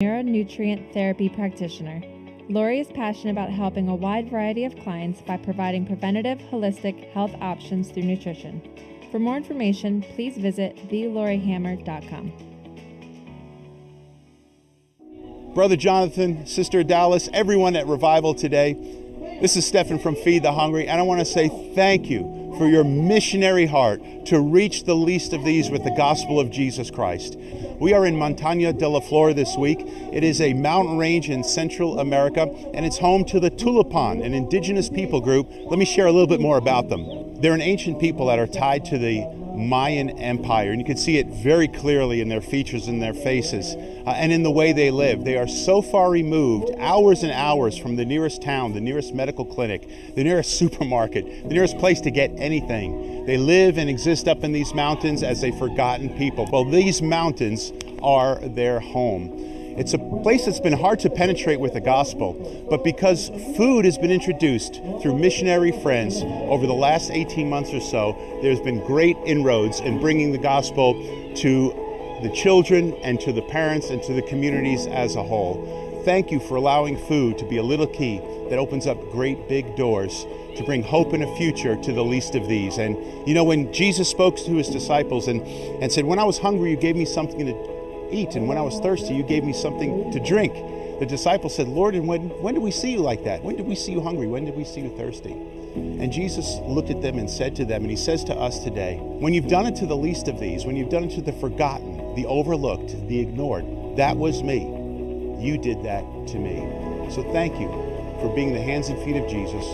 Neuronutrient therapy practitioner. Lori is passionate about helping a wide variety of clients by providing preventative, holistic health options through nutrition. For more information, please visit thelorihammer.com. Brother Jonathan, Sister Adalis, everyone at Revival today, this is Stephen from Feed the Hungry, and I want to say thank you for your missionary heart to reach the least of these with the gospel of Jesus Christ. We are in Montaña de la Flor this week. It is a mountain range in Central America, and it's home to the Tulupan, an indigenous people group. Let me share a little bit more about them. They're an ancient people that are tied to the Mayan Empire, and you can see it very clearly in their features and their faces and in the way they live. They are so far removed, hours and hours from the nearest town, the nearest medical clinic, the nearest supermarket, the nearest place to get anything. They live and exist up in these mountains as a forgotten people. Well, these mountains are their home. It's a place that's been hard to penetrate with the gospel, but because food has been introduced through missionary friends over the last 18 months or so, there's been great inroads in bringing the gospel to the children and to the parents and to the communities as a whole. Thank you for allowing food to be a little key that opens up great big doors to bring hope and a future to the least of these. And you know, when Jesus spoke to his disciples and said, "When I was hungry, you gave me something to eat, and when I was thirsty, you gave me something to drink," the disciples said, "Lord, and when did we see you like that? When did we see you hungry? When did we see you thirsty?" And Jesus looked at them and said to them, and he says to us today, when you've done it to the least of these, when you've done it to the forgotten, the overlooked, the ignored, that was me. You did that to me. So thank you for being the hands and feet of Jesus,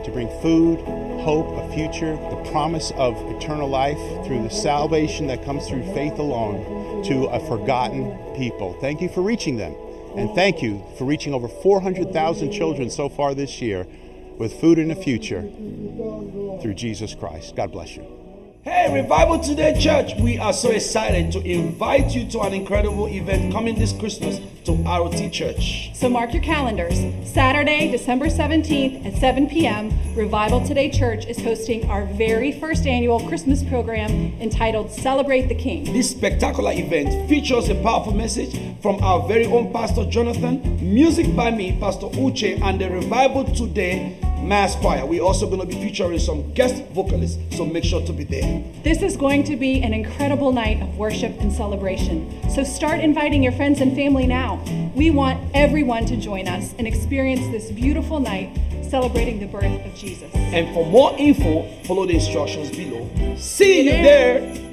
to bring food, hope, a future, the promise of eternal life through the salvation that comes through faith alone to a forgotten people. Thank you for reaching them. And thank you for reaching over 400,000 children so far this year with food and a future through Jesus Christ. God bless you. Hey, Revival Today Church, we are so excited to invite you to an incredible event coming this Christmas to ROT Church. So mark your calendars. Saturday, December 17th at 7 p.m., Revival Today Church is hosting our very first annual Christmas program entitled Celebrate the King. This spectacular event features a powerful message from our very own Pastor Jonathan, music by me, Pastor Uche, and the Revival Today Mass Choir. We're also going to be featuring some guest vocalists, so make sure to be there. This is going to be an incredible night of worship and celebration. So start inviting your friends and family now. We want everyone to join us and experience this beautiful night celebrating the birth of Jesus. And for more info, follow the instructions below. See you there.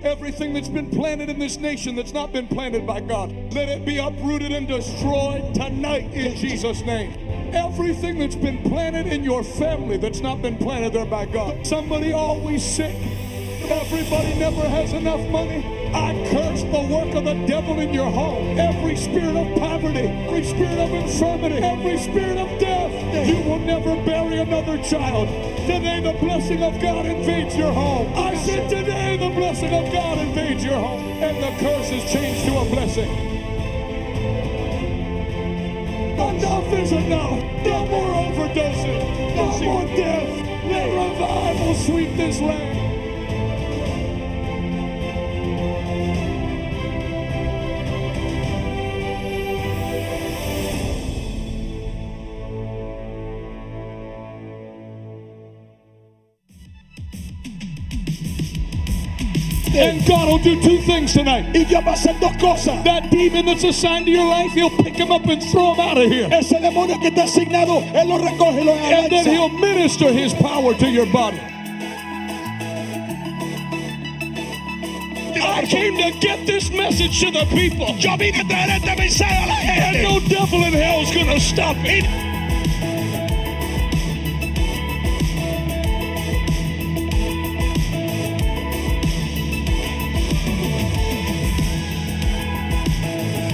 Everything that's been planted in this nation that's not been planted by God, let it be uprooted and destroyed tonight in Jesus' name. Everything that's been planted in your family that's not been planted there by God. Somebody always sick. Everybody never has enough money. I curse the work of the devil in your home. Every spirit of poverty, every spirit of infirmity, every spirit of death. You will never bury another child. Today the blessing of God invades your home. I said today the blessing of God invades your home. And the curse is changed to a blessing. Enough is enough. No more overdosing. No more death. Let revival sweep this land. And God will do two things tonight. Y Dios va a hacer dos cosas. That demon that's assigned to your life, he'll pick him up and throw him out of here. Ese demonio que está asignado, él lo recoge y lo avanza. And then he'll minister his power to your body. I came to get this message to the people. Yo vine a traer este mensaje a la gente. And no devil in hell is going to stop me.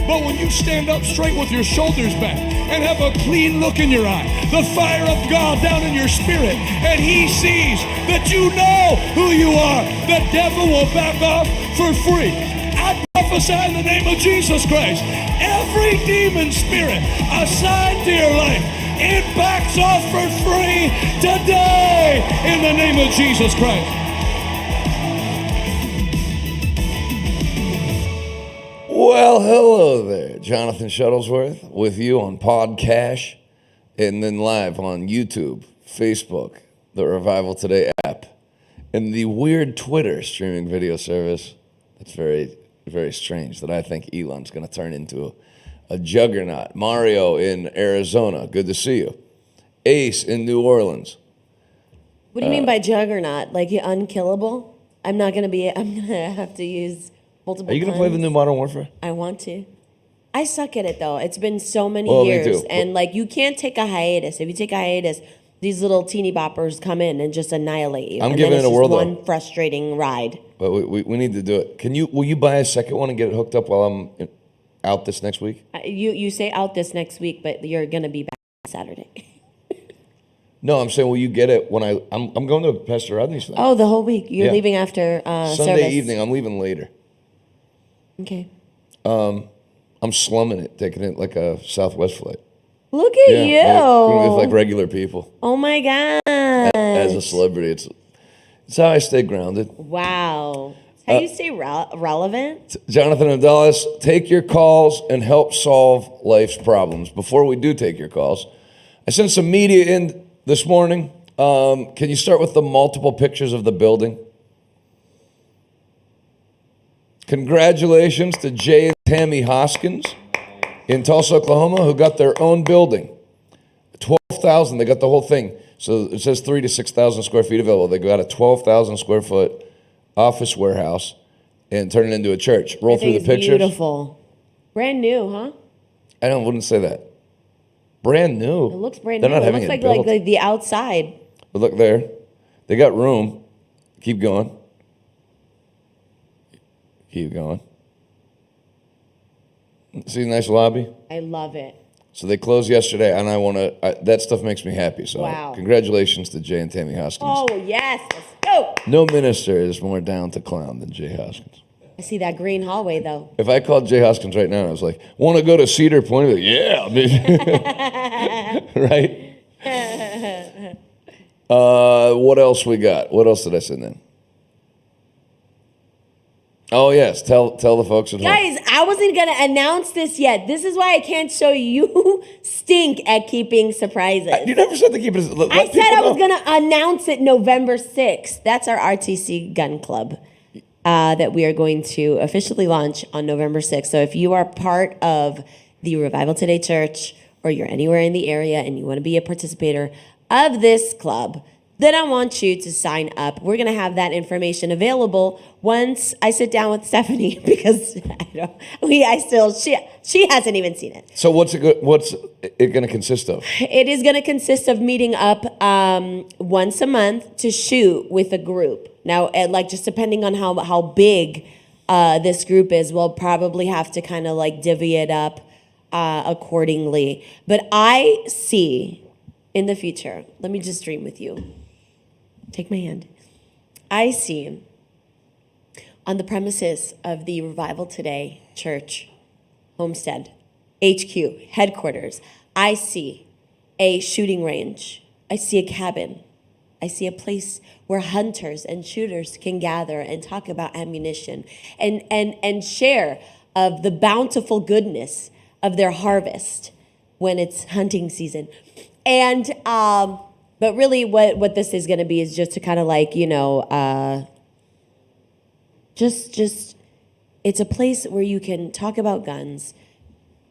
But when you stand up straight with your shoulders back and have a clean look in your eye, the fire of God down in your spirit, and he sees that you know who you are, the devil will back off for free. I prophesy in the name of Jesus Christ, every demon spirit assigned to your life, it backs off for free today in the name of Jesus Christ. Well, hello there. Jonathan Shuttlesworth with you on Podcast and then live on YouTube, Facebook, the Revival Today app, and the weird Twitter streaming video service. That's very, very strange that I think Elon's going to turn into a juggernaut. Mario in Arizona, good to see you. Ace in New Orleans. What do you mean by juggernaut? Like you're unkillable? I'm going to have to use multiple Are you going to play the new Modern Warfare? I want to. I suck at it though. It's been so many Me years. too. And like you can't take a hiatus. If you take a hiatus, these little teeny boppers come in and just annihilate you. I'm and giving then it's it a just whirl, though. one frustrating ride. But we need to do it. Will you buy a second one and get it hooked up while I'm out this next week? You say out this next week, but you're going to be back on Saturday. No, I'm saying, will you get it when I'm going to Pastor Rodney's thing. Oh, the whole week. You're Yeah. leaving after Sunday service. evening. I'm leaving later. Okay. I'm slumming it, taking it like a Southwest flight. Look at you. With like regular people. Oh my God. As a celebrity, it's how I stay grounded. Wow. It's how you stay relevant. Jonathan and Adalis, take your calls and help solve life's problems. Before we do take your calls, I sent some media in this morning. Can you start with the multiple pictures of the building? Congratulations to Jay and Tammy Hoskins in Tulsa, Oklahoma, who got their own building. 12,000, they got the whole thing. So it says 3,000 to 6,000 square feet available. They got a 12,000 square foot office warehouse and turn it into a church. Roll through the pictures. Beautiful. Brand new, huh? I wouldn't say that. Brand new. It looks brand They're new. not It having looks it like, built. like the outside. But look there. They got room. Keep going. Keep going. See the nice lobby? I love it. So they closed yesterday, and that stuff makes me happy. So Wow. Congratulations to Jay and Tammy Hoskins. Oh, yes. Let's go. No minister is more down to clown than Jay Hoskins. I see that green hallway, though. If I called Jay Hoskins right now and I was like, want to go to Cedar Point? He'd be like, yeah. Right? What else we got? What else did I send in? Oh, yes. Tell the folks at home. Guys, I wasn't going to announce this yet. This is why I can't show you stink at keeping surprises. You never said to keep it. I said I was going to announce it November 6th. That's our RTC Gun Club that we are going to officially launch on November 6th. So if you are part of the Revival Today Church or you're anywhere in the area and you want to be a participator of this club, then I want you to sign up. We're going to have that information available once I sit down with Stephanie because she hasn't even seen it. So what's it going to consist of? It is going to consist of meeting up once a month to shoot with a group. Now, like just depending on how big this group is, we'll probably have to kind of like divvy it up accordingly. But I see in the future, let me just dream with you. Take my hand. I see on the premises of the Revival Today Church, Homestead, HQ, headquarters, I see a shooting range. I see a cabin. I see a place where hunters and shooters can gather and talk about ammunition and share of the bountiful goodness of their harvest when it's hunting season. And but really what this is going to be is just to kind of like, just it's a place where you can talk about guns,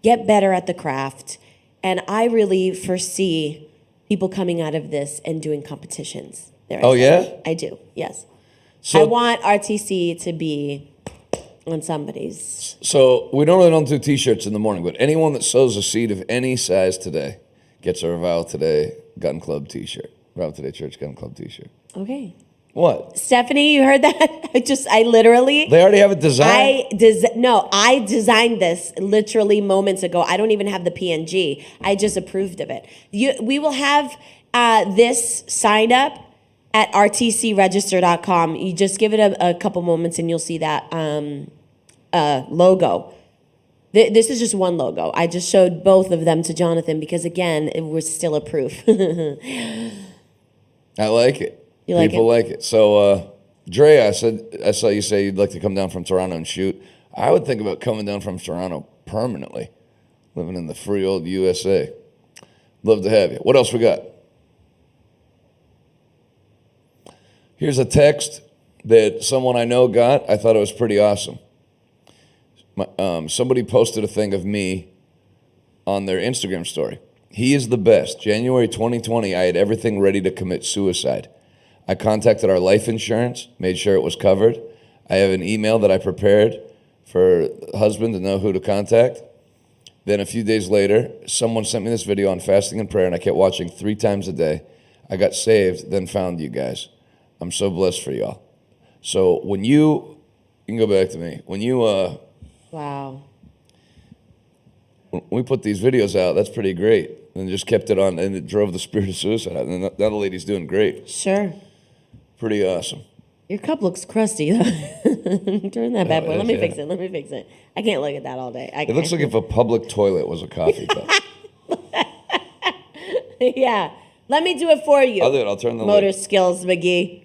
get better at the craft, and I really foresee people coming out of this and doing competitions. Oh, yeah? I do, yes. So, I want RTC to be on somebody's. So we normally don't do T-shirts in the morning, but anyone that sows a seed of any size today gets a Revival Today Gun Club T-shirt. Revival Today Church Gun Club T-shirt. Okay. What? Stephanie, you heard that? I literally. They already have it designed? I designed this literally moments ago. I don't even have the PNG. I just approved of it. We will have this signed up at rtcregister.com. You just give it a couple moments and you'll see that logo. This is just one logo. I just showed both of them to Jonathan because, again, it was still a proof. I like it. You like People like it. So, Dre, I saw you say you'd like to come down from Toronto and shoot. I would think about coming down from Toronto permanently, living in the free old USA. Love to have you. What else we got? Here's a text that someone I know got. I thought it was pretty awesome. Somebody posted a thing of me on their Instagram story. He is the best. January 2020, I had everything ready to commit suicide. I contacted our life insurance, made sure it was covered. I have an email that I prepared for husband to know who to contact. Then a few days later, someone sent me this video on fasting and prayer, and I kept watching 3 times a day. I got saved, then found you guys. I'm so blessed for y'all. So when you can go back to me. When you Wow. when we put these videos out, that's pretty great. And just kept it on, and it drove the spirit of suicide out. And now the lady's doing great. Sure. Pretty awesome. Your cup looks crusty. Turn that bad boy. Let me fix it. I can't look at that all day. It looks like if a public toilet was a coffee cup. Yeah. Let me do it for you. I'll do it. I'll turn the Motor lid. skills, McGee.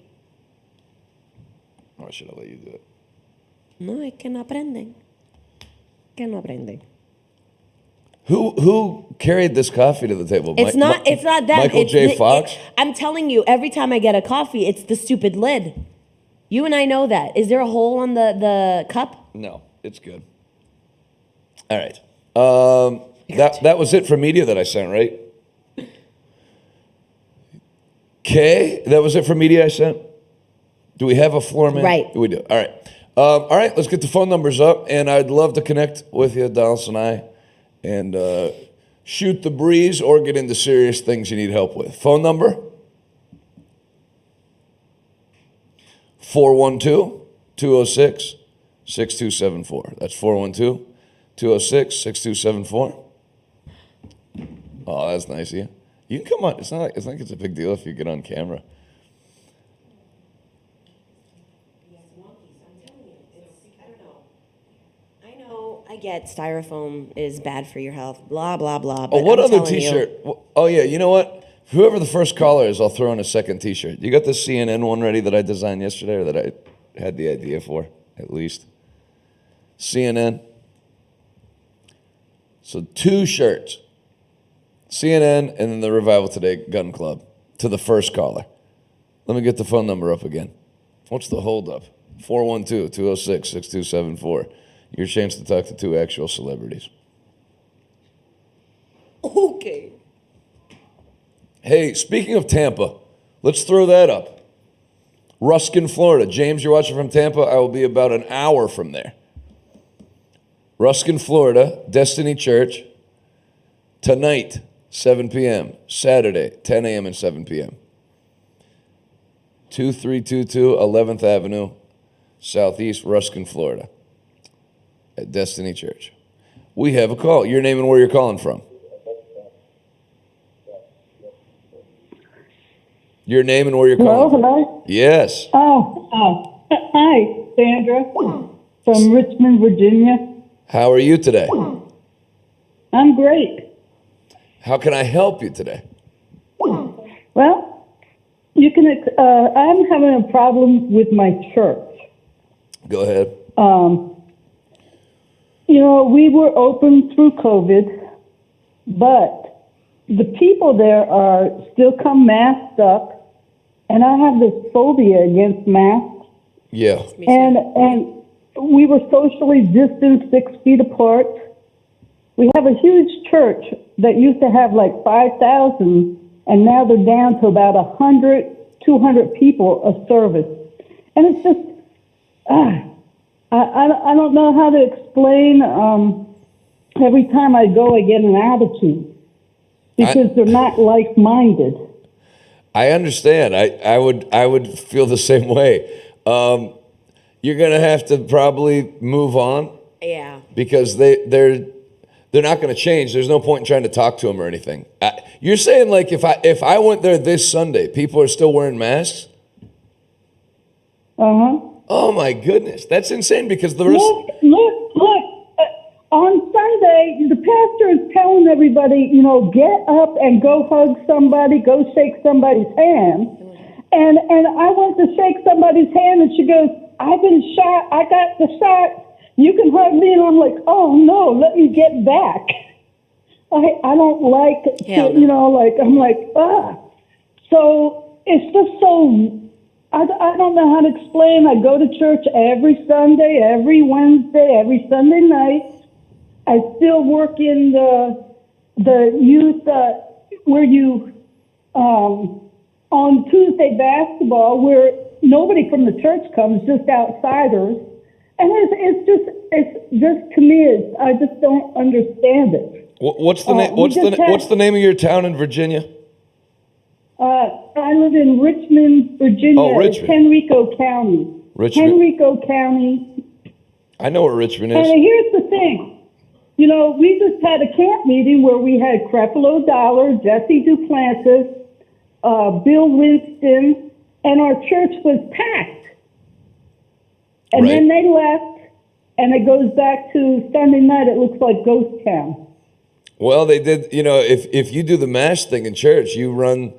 Or should I let you do it? No, es que no aprenden. Who carried this coffee to the table? It's not them. Michael J. Fox? I'm telling you, every time I get a coffee, it's the stupid lid. You and I know that. Is there a hole on the cup? No, it's good. All right. That was it for media that I sent, right? Okay, that was it for media I sent? Do we have a floor man? Right. We do. All right. All right, let's get the phone numbers up, and I'd love to connect with you, Adalis and I, and shoot the breeze or get into serious things you need help with. Phone number? 412-206-6274. That's 412-206-6274. Oh, that's nice of you. You can come on. It's not like it's a big deal if you get on camera. I get styrofoam is bad for your health, blah, blah, blah. Oh, but what I'm other telling you- T-shirt? Oh, yeah, you know what? Whoever the first caller is, I'll throw in a second T-shirt. You got the CNN one ready that I designed yesterday, or that I had the idea for, at least? CNN. So 2 shirts. CNN and then the Revival Today Gun Club to the first caller. Let me get the phone number up again. What's the holdup? 412-206-6274. Your chance to talk to 2 actual celebrities. Okay. Hey, speaking of Tampa, let's throw that up. Ruskin, Florida. James, you're watching from Tampa. I will be about an hour from there. Ruskin, Florida, Destiny Church. Tonight, 7 p.m. Saturday, 10 a.m. and 7 p.m. 2322 11th Avenue, Southeast Ruskin, Florida, at Destiny Church. We have a call. Your name and where you're calling from. Your name and where you're calling from. Hello? Yes. Hi, Sandra from Richmond, Virginia. How are you today? I'm great. How can I help you today? Well, you can. I'm having a problem with my church. Go ahead. We were open through COVID, but the people there are still come masked up, and I have this phobia against masks. Yeah. And we were socially distanced 6 feet apart. We have a huge church that used to have like 5,000, and now they're down to about 100, 200 people a service. And it's just, I don't know how to explain. Every time I go, I get an attitude because they're not like-minded. I understand. I would feel the same way. You're gonna have to probably move on. Yeah. Because they're not going to change. There's no point in trying to talk to them or anything. You're saying like if I went there this Sunday, people are still wearing masks? Oh my goodness, that's insane. Because the rest. Look. On Sunday, the pastor is telling everybody, get up and go hug somebody, go shake somebody's hand. And I went to shake somebody's hand, and she goes, "I've been shot. I got the shot. You can hug me," and I'm like, "Oh no, let me get back." I don't like to, I'm like, ah. So it's just so, I don't know how to explain. I go to church every Sunday, every Wednesday, every Sunday night. I still work in the youth where you on Tuesday basketball, where nobody from the church comes, just outsiders. And it's just to me, I just don't understand it. What's the name of your town in Virginia? I live in Richmond, Virginia. Oh, Richmond. It's Henrico County. Richmond. Henrico County. I know where Richmond is. And here's the thing. We just had a camp meeting where we had Creflo Dollar, Jesse Duplantis, Bill Winston, and our church was packed. And then they left, and it goes back to Sunday night. It looks like ghost town. Well, they did, if you do the mask thing in church, you run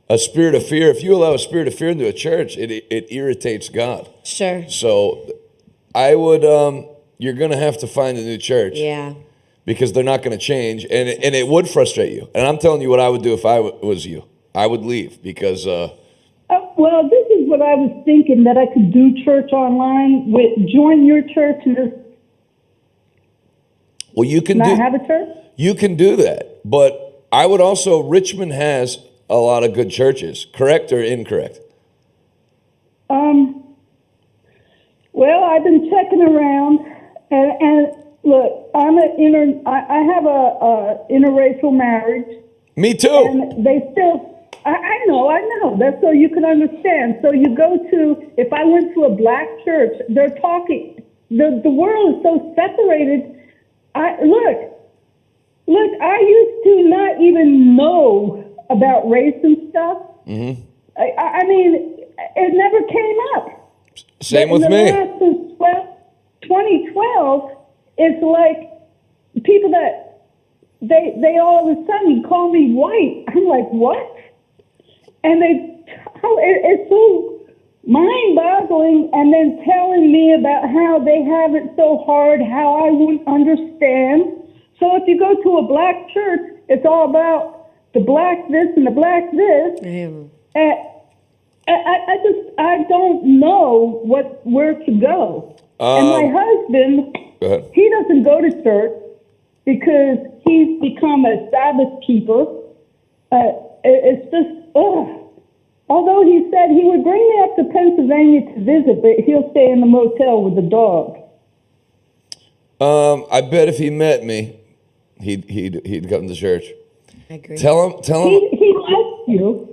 a spirit of fear. If you allow a spirit of fear into a church, it irritates God. Sure. So I would, you're going to have to find a new church. Yeah. Because they're not going to change, and it would frustrate you. And I'm telling you what I would do if I was you. I would leave because... well, this is what I was thinking, that I could do church online, join your church and just you can have a church? You can do that. But I would also, Richmond has a lot of good churches. Correct or incorrect? Well, I've been checking around, and look, I have a interracial marriage. Me too. And they still... I know. That's so you can understand. So you go to, if I went to a black church, they're talking, the world is so separated. Look, I used to not even know about race and stuff. Mm-hmm. I mean, it never came up. Same with me. Since 2012, it's like people that, they all of a sudden call me white. I'm like, what? And it's so mind-boggling, and then telling me about how they have it so hard, how I wouldn't understand. So if you go to a black church, it's all about the black this and the black this. Damn. I don't know where to go. And my husband, he doesn't go to church because he's become a Sabbath keeper. It's just, although he said he would bring me up to Pennsylvania to visit, but he'll stay in the motel with the dog. I bet if he met me, he'd come to church. I agree. Tell him. He likes you.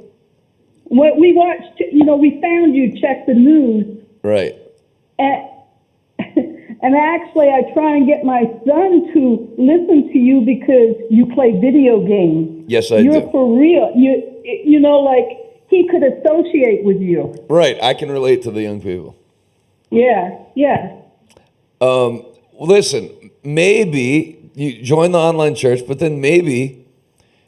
What we watched, we found you, check the news. Right. And actually, I try and get my son to listen to you because you play video games. Yes, I do. You're for real. You know, like he could associate with you. Right. I can relate to the young people. Yeah. Listen, maybe you join the online church, but then maybe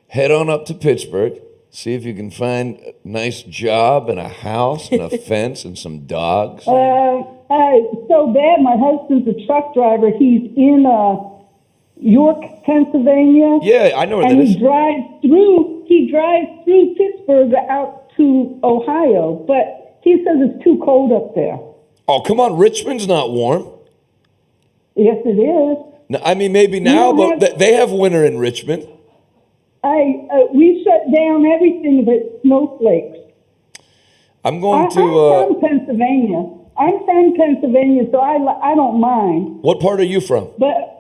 head on up to Pittsburgh, see if you can find a nice job and a house and a fence and some dogs. So bad. My husband's a truck driver. He's in York, Pennsylvania. Yeah, I know where that and is. He drives through Pittsburgh out to Ohio, but he says it's too cold up there. Oh, come on. Richmond's not warm. Yes, it is. No, I mean, maybe now, but they have winter in Richmond. We shut down everything but snowflakes. I'm from Pennsylvania. So I don't mind. What part are you from? But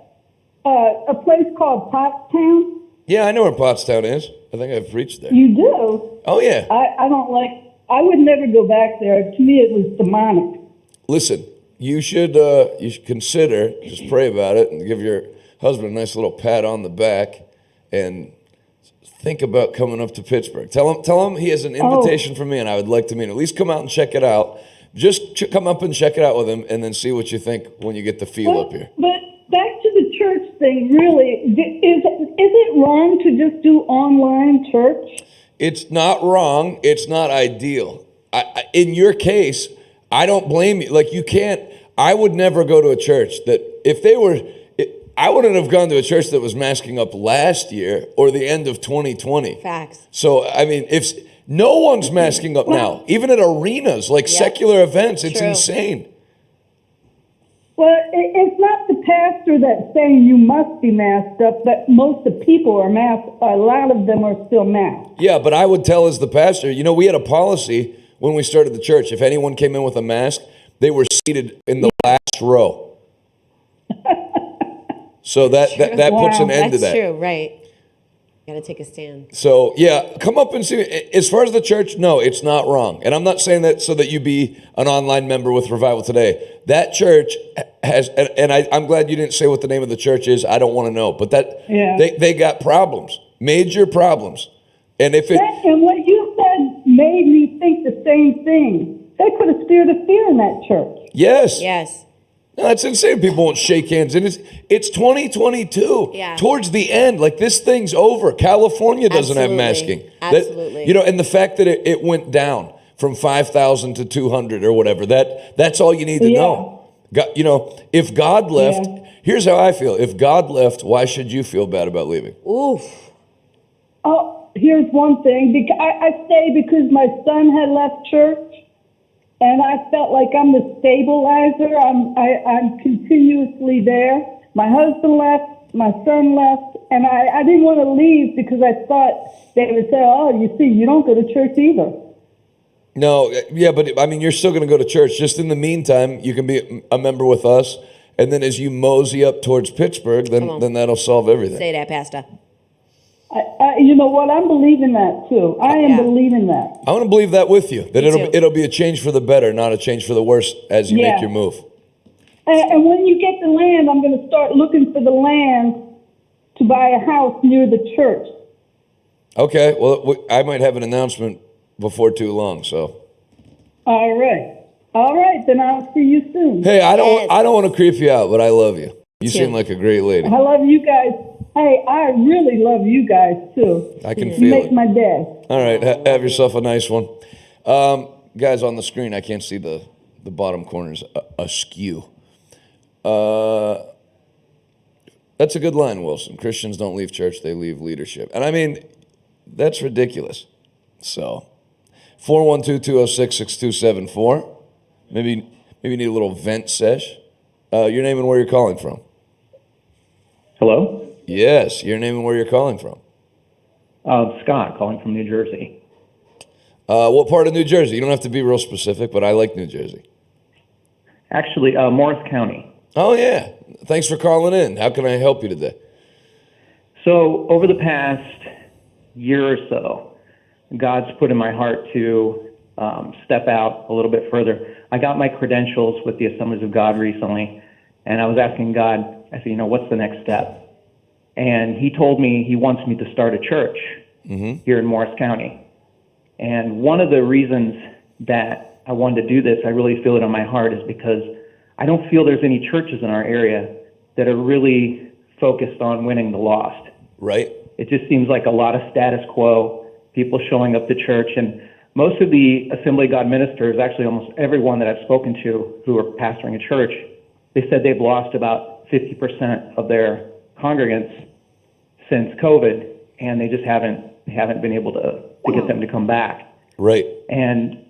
a place called Pottstown. Yeah, I know where Pottstown is. I think I've preached there. You do? Oh, yeah. I don't like, I would never go back there. To me, it was demonic. Listen, you should consider, just pray about it and give your husband a nice little pat on the back and think about coming up to Pittsburgh. Tell him he has an invitation from me and I would like to meet him. At least come out and check it out. Just come up and check it out with him and then see what you think when you get the feel up here. But back to the church thing, really, is it wrong to just do online church? It's not wrong. It's not ideal. In your case, I don't blame you. Like, you can't, I would never go to a church that, if they were, I wouldn't have gone to a church that was masking up last year or the end of 2020. Facts. So, I mean, if no one's masking up now, even at arenas, like secular events, it's insane. Well, it's not the pastor that's saying you must be masked up, but most of the people are masked. A lot of them are still masked. Yeah, but I would tell as the pastor, we had a policy when we started the church. If anyone came in with a mask, they were seated in the last row. So that puts an end to that. That's true, right. Got to take a stand. So, yeah, come up and see. As far as the church, no, it's not wrong. And I'm not saying that so that you be an online member with Revival Today. That church has, and I'm glad you didn't say what the name of the church is. I don't want to know. But they got problems, major problems. And if it... And what you said made me think the same thing. They could have steered a fear in that church. Yes. Yes. No, that's insane. People won't shake hands. And it's 2022. Yeah. Towards the end, like, this thing's over. California doesn't have masking. Absolutely. And the fact that it went down from 5,000 to 200 or whatever, that's all you need to know. God, if God left, here's how I feel. If God left, why should you feel bad about leaving? Oof. Oh, here's one thing. I stay because my son had left church. And I felt like I'm the stabilizer. I'm continuously there. My husband left, my son left, and I didn't want to leave because I thought they would say, "Oh, you see, you don't go to church either." No, yeah, but I mean, you're still going to go to church. Just in the meantime, you can be a member with us, and then as you mosey up towards Pittsburgh, then that'll solve everything. Say that, Pastor. You know what? I'm believing that too. I am believing that. I want to believe that with you. That it'll be a change for the better, not a change for the worse as you make your move. And when you get the land, I'm going to start looking for the land to buy a house near the church. Okay. Well, I might have an announcement before too long. So. All right. Then I'll see you soon. Hey, I don't want to creep you out, but I love you. You seem like a great lady. I love you guys. Hey, I really love you guys, too. I can feel it. You make my day. All right. Have yourself a nice one. Guys, on the screen, I can't see the bottom corners askew. That's a good line, Wilson. Christians don't leave church, they leave leadership. And I mean, that's ridiculous. So, 412-206-6274. Maybe you need a little vent sesh. Your name and where you're calling from. Hello? Yes, your name and where you're calling from. Scott, calling from New Jersey. What part of New Jersey? You don't have to be real specific, but I like New Jersey. Actually, Morris County. Oh, yeah. Thanks for calling in. How can I help you today? So, over the past year or so, God's put in my heart to step out a little bit further. I got my credentials with the Assemblies of God recently, and I was asking God, I said, what's the next step? And he told me he wants me to start a church here in Morris County. And one of the reasons that I wanted to do this, I really feel it on my heart, is because I don't feel there's any churches in our area that are really focused on winning the lost. Right. It just seems like a lot of status quo, people showing up to church. And most of the Assembly of God ministers, actually almost everyone that I've spoken to who are pastoring a church, they said they've lost about 50% of their congregants since COVID, and they just haven't been able to get them to come back. Right. And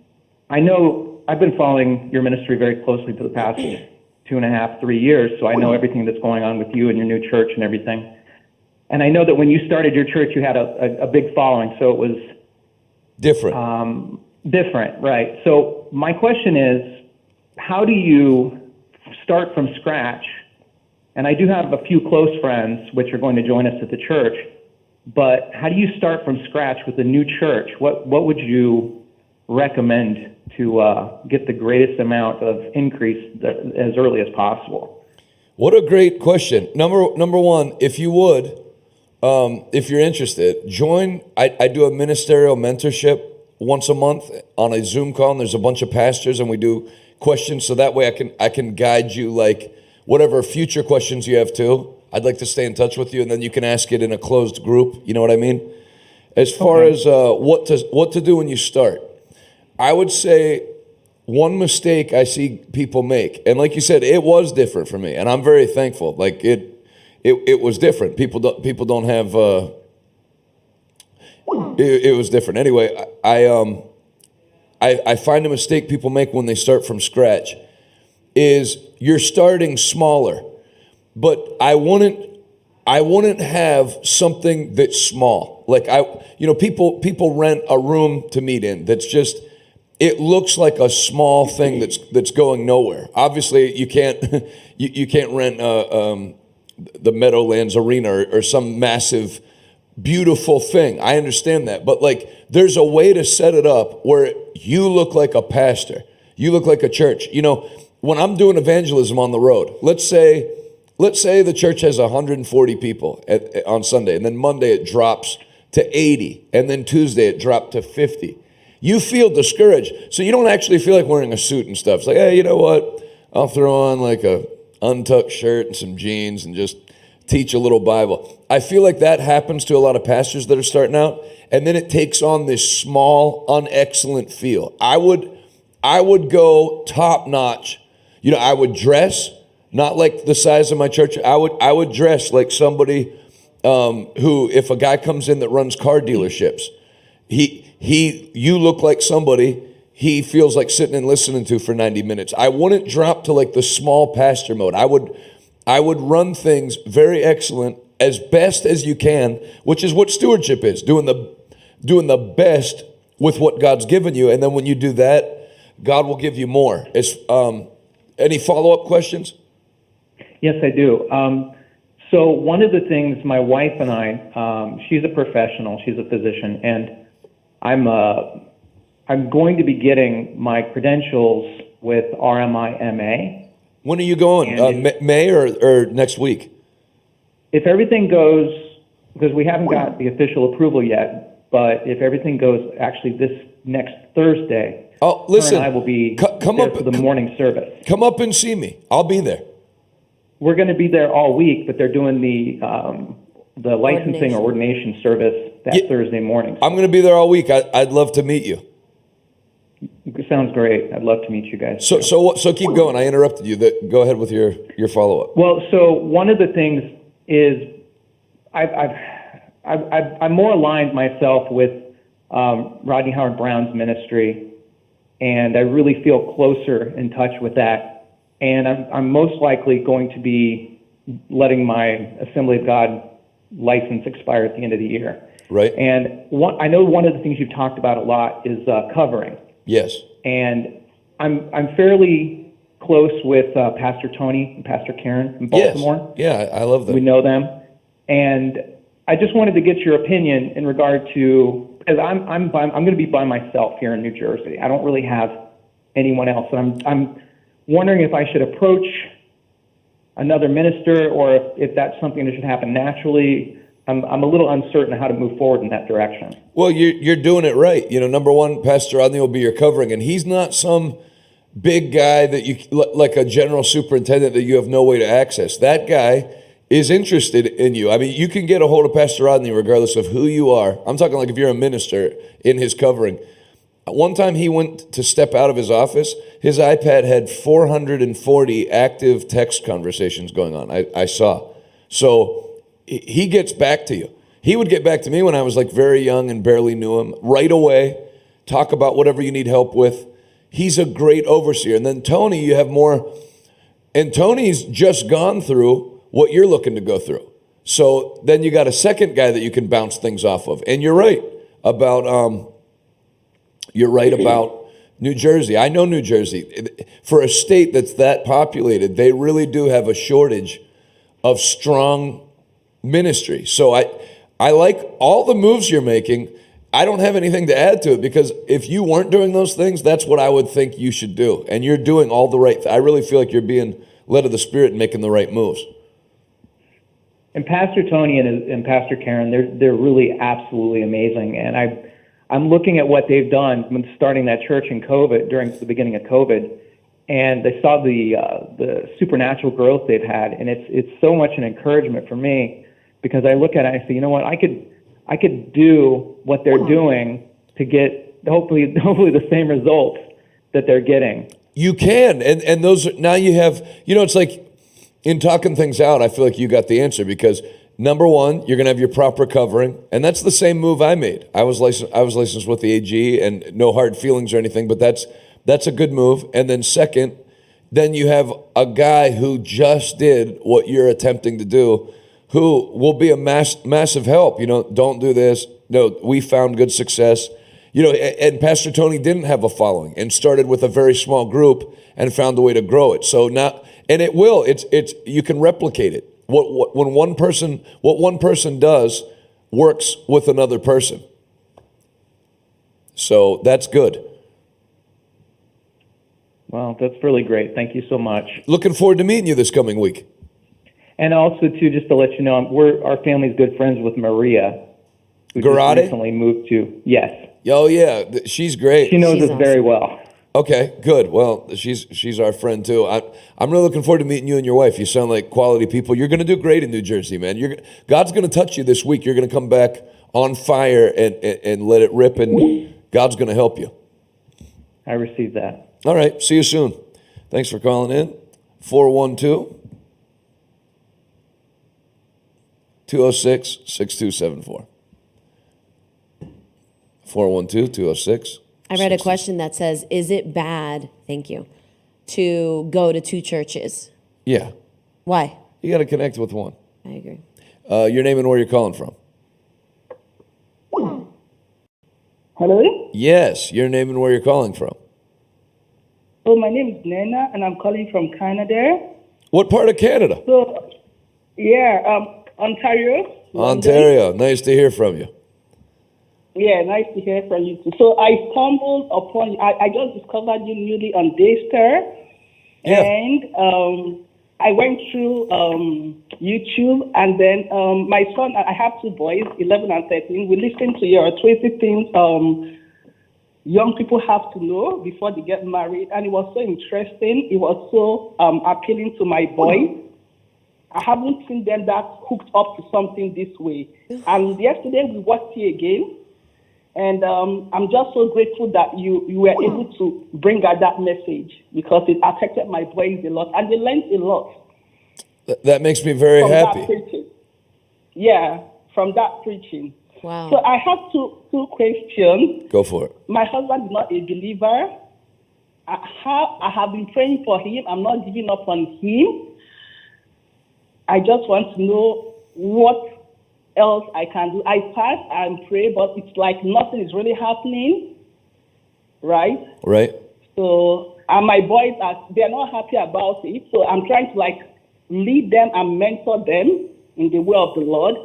I know I've been following your ministry very closely for the past 2.5, 3 years, so I know everything that's going on with you and your new church and everything. And I know that when you started your church, you had a big following, so it was different. Different, right. So my question is, how do you start from scratch? And I do have a few close friends which are going to join us at the church. but how do you start from scratch with a new church? What would you recommend to get the greatest amount of increase as early as possible? What a great question. Number one, if you would, if you're interested, join. I do a ministerial mentorship once a month on a Zoom call, and there's a bunch of pastors, and we do questions, so that way I can guide you, like whatever future questions you have too. I'd like to stay in touch with you, and then you can ask it in a closed group. You know what I mean? As far as what to do when you start, I would say one mistake I see people make, and like you said, it was different for me, and I'm very thankful. Like it was different. People don't have. It was different. Anyway, I find a mistake people make when they start from scratch is you're starting smaller. But I wouldn't have something that's small. Like people rent a room to meet in that's just, it looks like a small thing that's going nowhere. Obviously, you can't you can't rent the Meadowlands Arena or some massive, beautiful thing. I understand that, but like there's a way to set it up where you look like a pastor, you look like a church. When I'm doing evangelism on the road, let's say the church has 140 people on Sunday, and then Monday it drops to 80, and then Tuesday it dropped to 50. You feel discouraged, so you don't actually feel like wearing a suit and stuff. It's like, hey, you know what? I'll throw on like a untucked shirt and some jeans and just teach a little Bible. I feel like that happens to a lot of pastors that are starting out, and then it takes on this small, unexcellent feel. I would go top notch. I would dress not like the size of my church. I would dress like somebody who, if a guy comes in that runs car dealerships, you look like somebody he feels like sitting and listening to for 90 minutes. I wouldn't drop to like the small pastor mode. I would run things very excellent as best as you can, which is what stewardship is, doing the best with what God's given you. And then when you do that, God will give you more. Any follow-up questions? Yes, I do. So one of the things my wife and I, she's a professional, she's a physician, and I'm going to be getting my credentials with RMI-MA. When are you going? May or next week? If everything goes, because we haven't got the official approval yet, but if everything goes actually this next Thursday, listen, her and I will be there for the morning service. Come up and see me. I'll be there. We're going to be there all week, but they're doing the licensing or ordination service that Thursday morning. I'm going to be there all week. I'd love to meet you. Sounds great. I'd love to meet you guys. So keep going. I interrupted you. Go ahead with your follow-up. Well, so one of the things is I'm more aligned myself with Rodney Howard Brown's ministry, and I really feel closer in touch with that. And I'm most likely going to be letting my Assembly of God license expire at the end of the year. Right. And I know one of the things you've talked about a lot is covering. Yes. And I'm fairly close with Pastor Tony and Pastor Karen in Baltimore. Yes. Yeah, I love them. We know them. And I just wanted to get your opinion in regard to, because I'm going to be by myself here in New Jersey. I don't really have anyone else. And I'm wondering if I should approach another minister or if that's something that should happen naturally. I'm a little uncertain how to move forward in that direction. Well, you're doing it right. Number one, Pastor Rodney will be your covering, and he's not some big guy that you, like a general superintendent that you have no way to access. That guy is interested in you. I mean, you can get a hold of Pastor Rodney regardless of who you are. I'm talking like if you're a minister in his covering. One time he went to step out of his office, his iPad had 440 active text conversations going on. I saw. So he gets back to you. He would get back to me when I was like very young and barely knew him right away, talk about whatever you need help with. He's a great overseer. And then Tony, you have more, and Tony's just gone through what you're looking to go through. So then you got a second guy that you can bounce things off of. And you're right about New Jersey. I know New Jersey. For a state that's that populated, they really do have a shortage of strong ministry. So I like all the moves you're making. I don't have anything to add to it, because if you weren't doing those things, that's what I would think you should do. And you're doing all the right I really feel like you're being led of the Spirit and making the right moves. And Pastor Tony and Pastor Karen, they're really absolutely amazing. And I'm looking at what they've done when starting that church in COVID, during the beginning of COVID, and I saw the supernatural growth they've had, and it's so much an encouragement for me, because I look at it and I say, you know what, I could do what they're doing to get hopefully the same results that they're getting. You can, and those now you have. It's like in talking things out. I feel like you got the answer, because number one, you're going to have your proper covering, and that's the same move I made. I was licensed with the AG, and no hard feelings or anything, but that's a good move. And then second, then you have a guy who just did what you're attempting to do, who will be a massive help. Don't do this. No, we found good success. And Pastor Tony didn't have a following and started with a very small group and found a way to grow it. So now, and it will. It's you can replicate it. What one person does works with another person. So that's good. Well, that's really great. Thank you so much. Looking forward to meeting you this coming week. And also, too, just to let you know, our family's good friends with Maria, who just recently moved to. Yes. Oh yeah, she's great. She knows us very well. Okay, good. Well, she's our friend too. I'm really looking forward to meeting you and your wife. You sound like quality people. You're going to do great in New Jersey, man. God's going to touch you this week. You're going to come back on fire and let it rip, and God's going to help you. I received that. All right. See you soon. Thanks for calling in. 412-206-6274. 412-206. I read a question that says, is it bad, thank you, to go to two churches? Yeah. Why? You got to connect with one. I agree. Your name and where you're calling from. Hello? Yes, your name and where you're calling from. Oh, my name is Nena, and I'm calling from Canada. What part of Canada? So, Ontario. Ontario. Nice to hear from you. Yeah, nice to hear from you too. So I stumbled upon you. I just discovered you newly on Daystar. Yeah. And I went through YouTube, and then my son, I have two boys, 11 and 13. We listened to your 20 things young people have to know before they get married, and it was so interesting. It was so appealing to my boys. I haven't seen them that hooked up to something this way. And yesterday we watched it again. And I'm just so grateful that you were able to bring out that message, because it affected my boys a lot, and they learned a lot. That makes me very happy. That preaching. Yeah, from that preaching. Wow. So I have two questions. Go for it. My husband is not a believer. I have been praying for him. I'm not giving up on him. I just want to know what else I can do. I fast and pray, but it's like nothing is really happening, right? Right. So, and my boys they're not happy about it. So I'm trying to lead them and mentor them in the way of the Lord,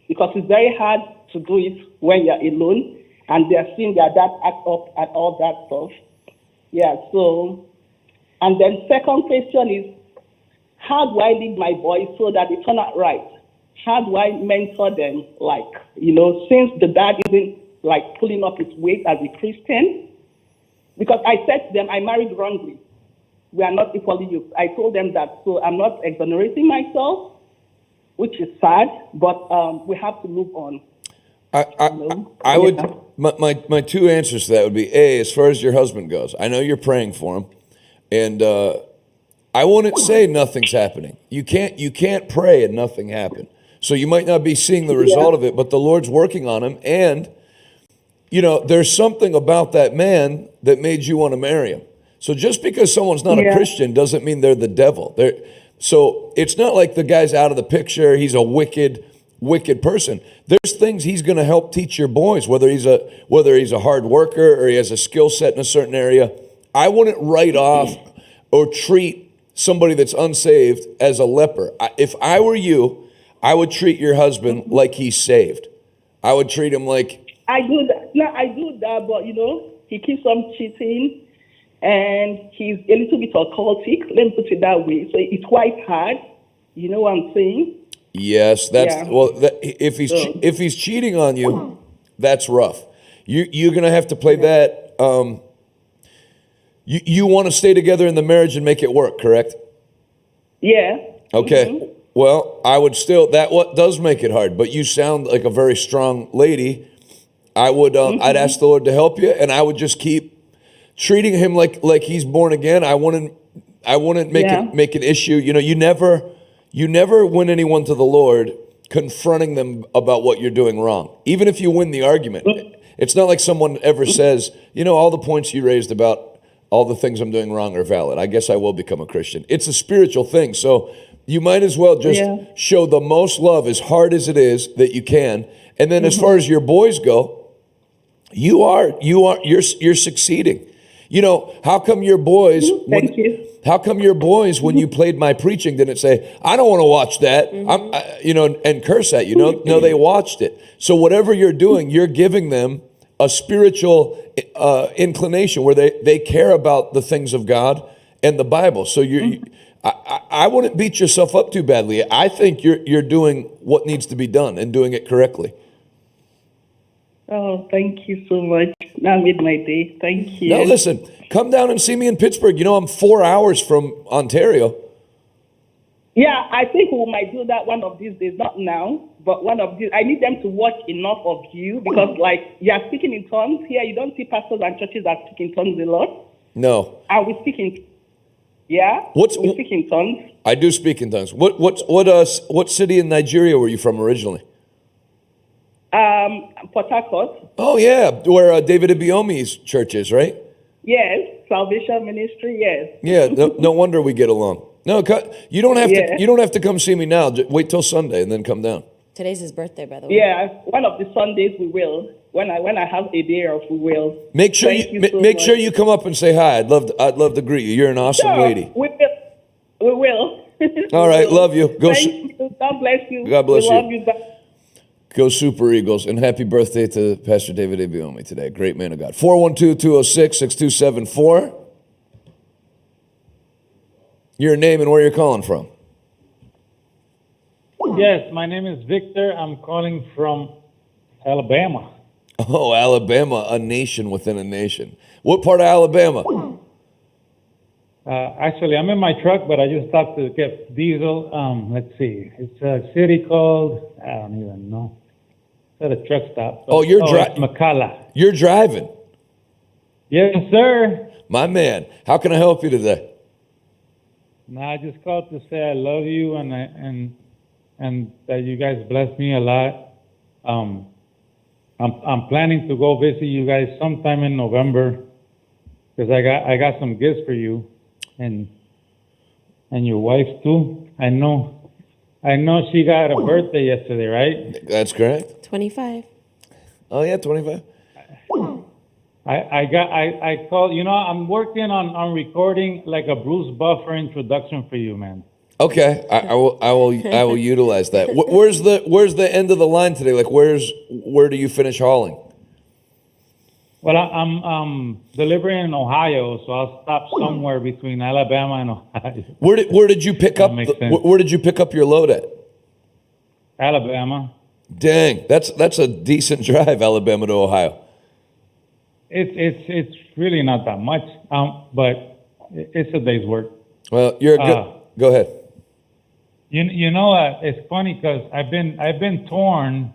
because it's very hard to do it when you're alone and they're seeing their dad act up and all that stuff. Yeah. So, and then second question is, how do I lead my boys so that they turn out right? How do I mentor them? Since the dad isn't pulling up his weight as a Christian, because I said to them, I married wrongly. We are not equally yoked. I told them that, so I'm not exonerating myself, which is sad, but we have to move on. I would, my two answers to that would be, A, as far as your husband goes, I know you're praying for him, and I wouldn't say nothing's happening. You can't pray and nothing happen. So you might not be seeing the result of it, but the Lord's working on him. And, there's something about that man that made you want to marry him. So just because someone's not a Christian doesn't mean they're the devil. So it's not like the guy's out of the picture. He's a wicked person. There's things he's going to help teach your boys, whether he's a hard worker or he has a skill set in a certain area. I wouldn't write off or treat somebody that's unsaved as a leper. If I were you, I would treat your husband like he's saved. I would treat him like... I do that. No, I do that, but he keeps on cheating, and he's a little bit occultic. Let me put it that way. So it's quite hard. You know what I'm saying? Yes, if he's cheating on you, that's rough. You're gonna have to play that. You want to stay together in the marriage and make it work, correct? Yeah. Okay. Mm-hmm. Well, I would still, what does make it hard, but you sound like a very strong lady. I would, I'd ask the Lord to help you, and I would just keep treating him like he's born again. I wouldn't make an issue. You never win anyone to the Lord confronting them about what you're doing wrong. Even if you win the argument, it's not like someone ever says, all the points you raised about all the things I'm doing wrong are valid. I guess I will become a Christian. It's a spiritual thing. So you might as well just show the most love as hard as it is that you can. And then as far as your boys go, you're succeeding. How come your boys How come your boys, when you played my preaching, didn't say, I don't want to watch that, and curse at you? No, they watched it. So whatever you're doing, you're giving them a spiritual inclination where they care about the things of God and the Bible. So I wouldn't beat yourself up too badly. I think you're doing what needs to be done and doing it correctly. Oh, thank you so much. That made my day. Thank you. Now listen, come down and see me in Pittsburgh. I'm 4 hours from Ontario. Yeah, I think we might do that one of these days. Not now, but one of these. I need them to watch enough of you because, you are speaking in tongues here. You don't see pastors and churches that speak in tongues a lot. No. And we speak in. Yeah. We speak in tongues. I do speak in tongues. What city in Nigeria were you from originally? Port Harcourt. Oh yeah, where David Ibiomi's church is, right? Yes, Salvation Ministry. Yes. Yeah, no wonder we get along. No, you don't have to. You don't have to come see me now. Just wait till Sunday and then come down. Today's his birthday, by the way. Yeah, one of the Sundays we will. When I have a day off, we will. Make sure you come up and say hi. I'd love to greet you. You're an awesome lady. We will. All right, love you. Thank you. God bless you. God bless you. Love you. Go Super Eagles, and happy birthday to Pastor David Ibiomi today. Great man of God. 412-206-6274. Your name and where you're calling from. Yes, my name is Victor. I'm calling from Alabama. Oh, Alabama, a nation within a nation. What part of Alabama? Actually, I'm in my truck, but I just stopped to get diesel. Let's see. It's a city called, I don't even know. It's at a truck stop. You're driving. McCalla. You're driving. Yes, sir. My man. How can I help you today? No, I just called to say I love you and that you guys bless me a lot. I'm planning to go visit you guys sometime in November because I got some gifts for you and your wife too. I know she got a birthday yesterday, right? That's correct. 25. Oh yeah, 25. I called. I'm working on recording like a Bruce Buffer introduction for you, man. Okay, I will utilize that. Where's the end of the line today? Where do you finish hauling? Well, I'm delivering in Ohio, so I'll stop somewhere between Alabama and Ohio. Where did you pick up? Where did you pick up your load at? Alabama. Dang, that's a decent drive, Alabama to Ohio. It's really not that much, but it's a day's work. Well, you're good. Go ahead. It's funny because I've been torn.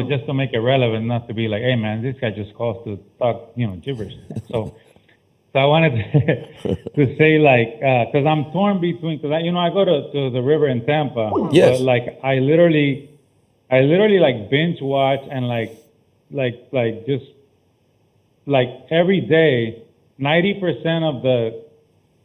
Just to make it relevant, not to be like, hey man, this guy just calls to talk, gibberish. So I wanted to say because I'm torn between, because I go to the river in Tampa. Yes. But I literally binge watch and just every day, 90% of the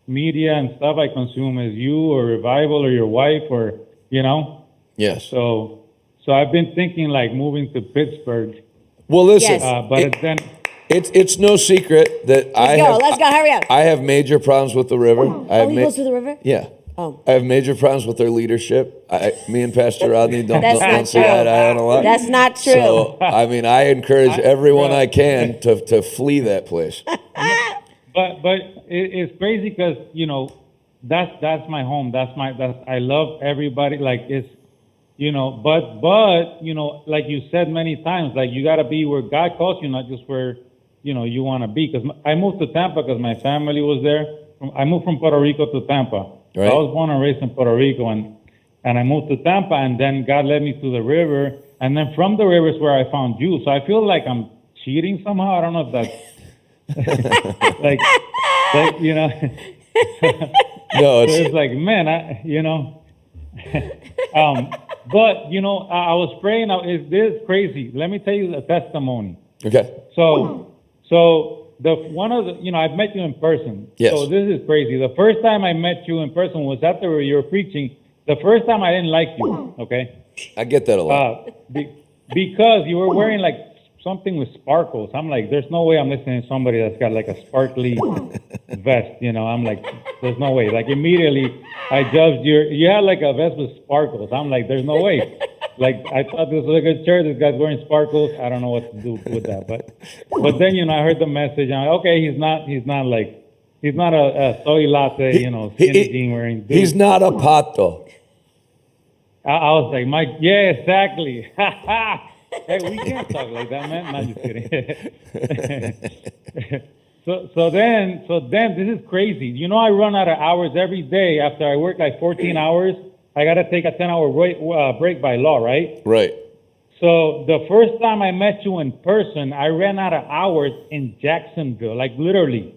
media and stuff I consume is you or Revival or your wife or. Yes. So I've been thinking moving to Pittsburgh. Well, listen, yes. It's no secret that Let's go, hurry up. I have major problems with the river. He goes to the river? Yeah. Oh. I have major problems with their leadership. Me and Pastor Rodney don't see true. eye to eye on a lot. That's not true. So, I mean, I encourage everyone I can to flee that place. But it's crazy because, you know, that's my home. I love everybody. Like, it's, you know, but, you know, like you said many times, like, you got to be where God calls you, not just where, you know, you want to be. Because I moved to Tampa because my family was there. I moved from Puerto Rico to Tampa. Right. So I was born and raised in Puerto Rico, and I moved to Tampa, and then God led me to the river, and then from the river is where I found you. So I feel like I'm cheating somehow. I don't know if that's like you know. No, it's like, man, you know. But you know, I was praying. Is this crazy? Let me tell you a testimony. Okay. So you know, I've met you in person. Yes. So this is crazy. The first time I met you in person was after you were preaching. The first time I didn't like you. Okay. I get that a lot. Because you were wearing like something with sparkles. I'm like, there's no way I'm listening to somebody that's got like a sparkly vest. You know, I'm like, there's no way. Like immediately, I judged you had like a vest with sparkles. I'm like, there's no way. Like, I thought this was a good church. This guy's wearing sparkles. I don't know what to do with that. But then, you know, I heard the message. I'm like, okay, he's not a soy latte, you know, skinny jean wearing dude. He's not a pato. I was like, Mike, yeah, exactly. Hey, we can't talk like that, man. Not just kidding. So then, this is crazy. You know, I run out of hours every day after I work like 14 hours. I got to take a 10-hour break by law, right? Right. So the first time I met you in person, I ran out of hours in Jacksonville, like literally.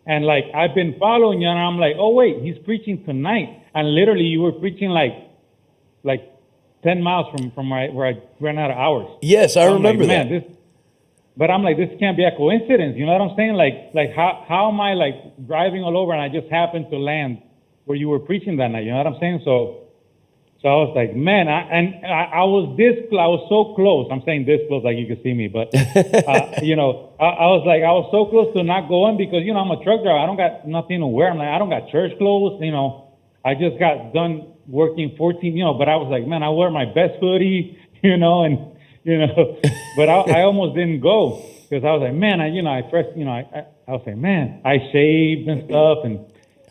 And like, I've been following you, and I'm like, oh, wait, he's preaching tonight. And literally, you were preaching like 10 miles from where I ran out of hours. Yes, I remember like, that. But I'm like, this can't be a coincidence. You know what I'm saying? Like how am I like driving all over and I just happened to land where you were preaching that night? You know what I'm saying? So I was like, man, I was so close. I'm saying this close, like you can see me, but you know, I was so close to not going because, you know, I'm a truck driver. I don't got nothing to wear. I'm like, I don't got church clothes. You know, I just got done working 14, you know, but I was like, man, I wear my best hoodie, you know, and, you know, but I almost didn't go because I was like, man, I was like, man, I shaved and stuff. And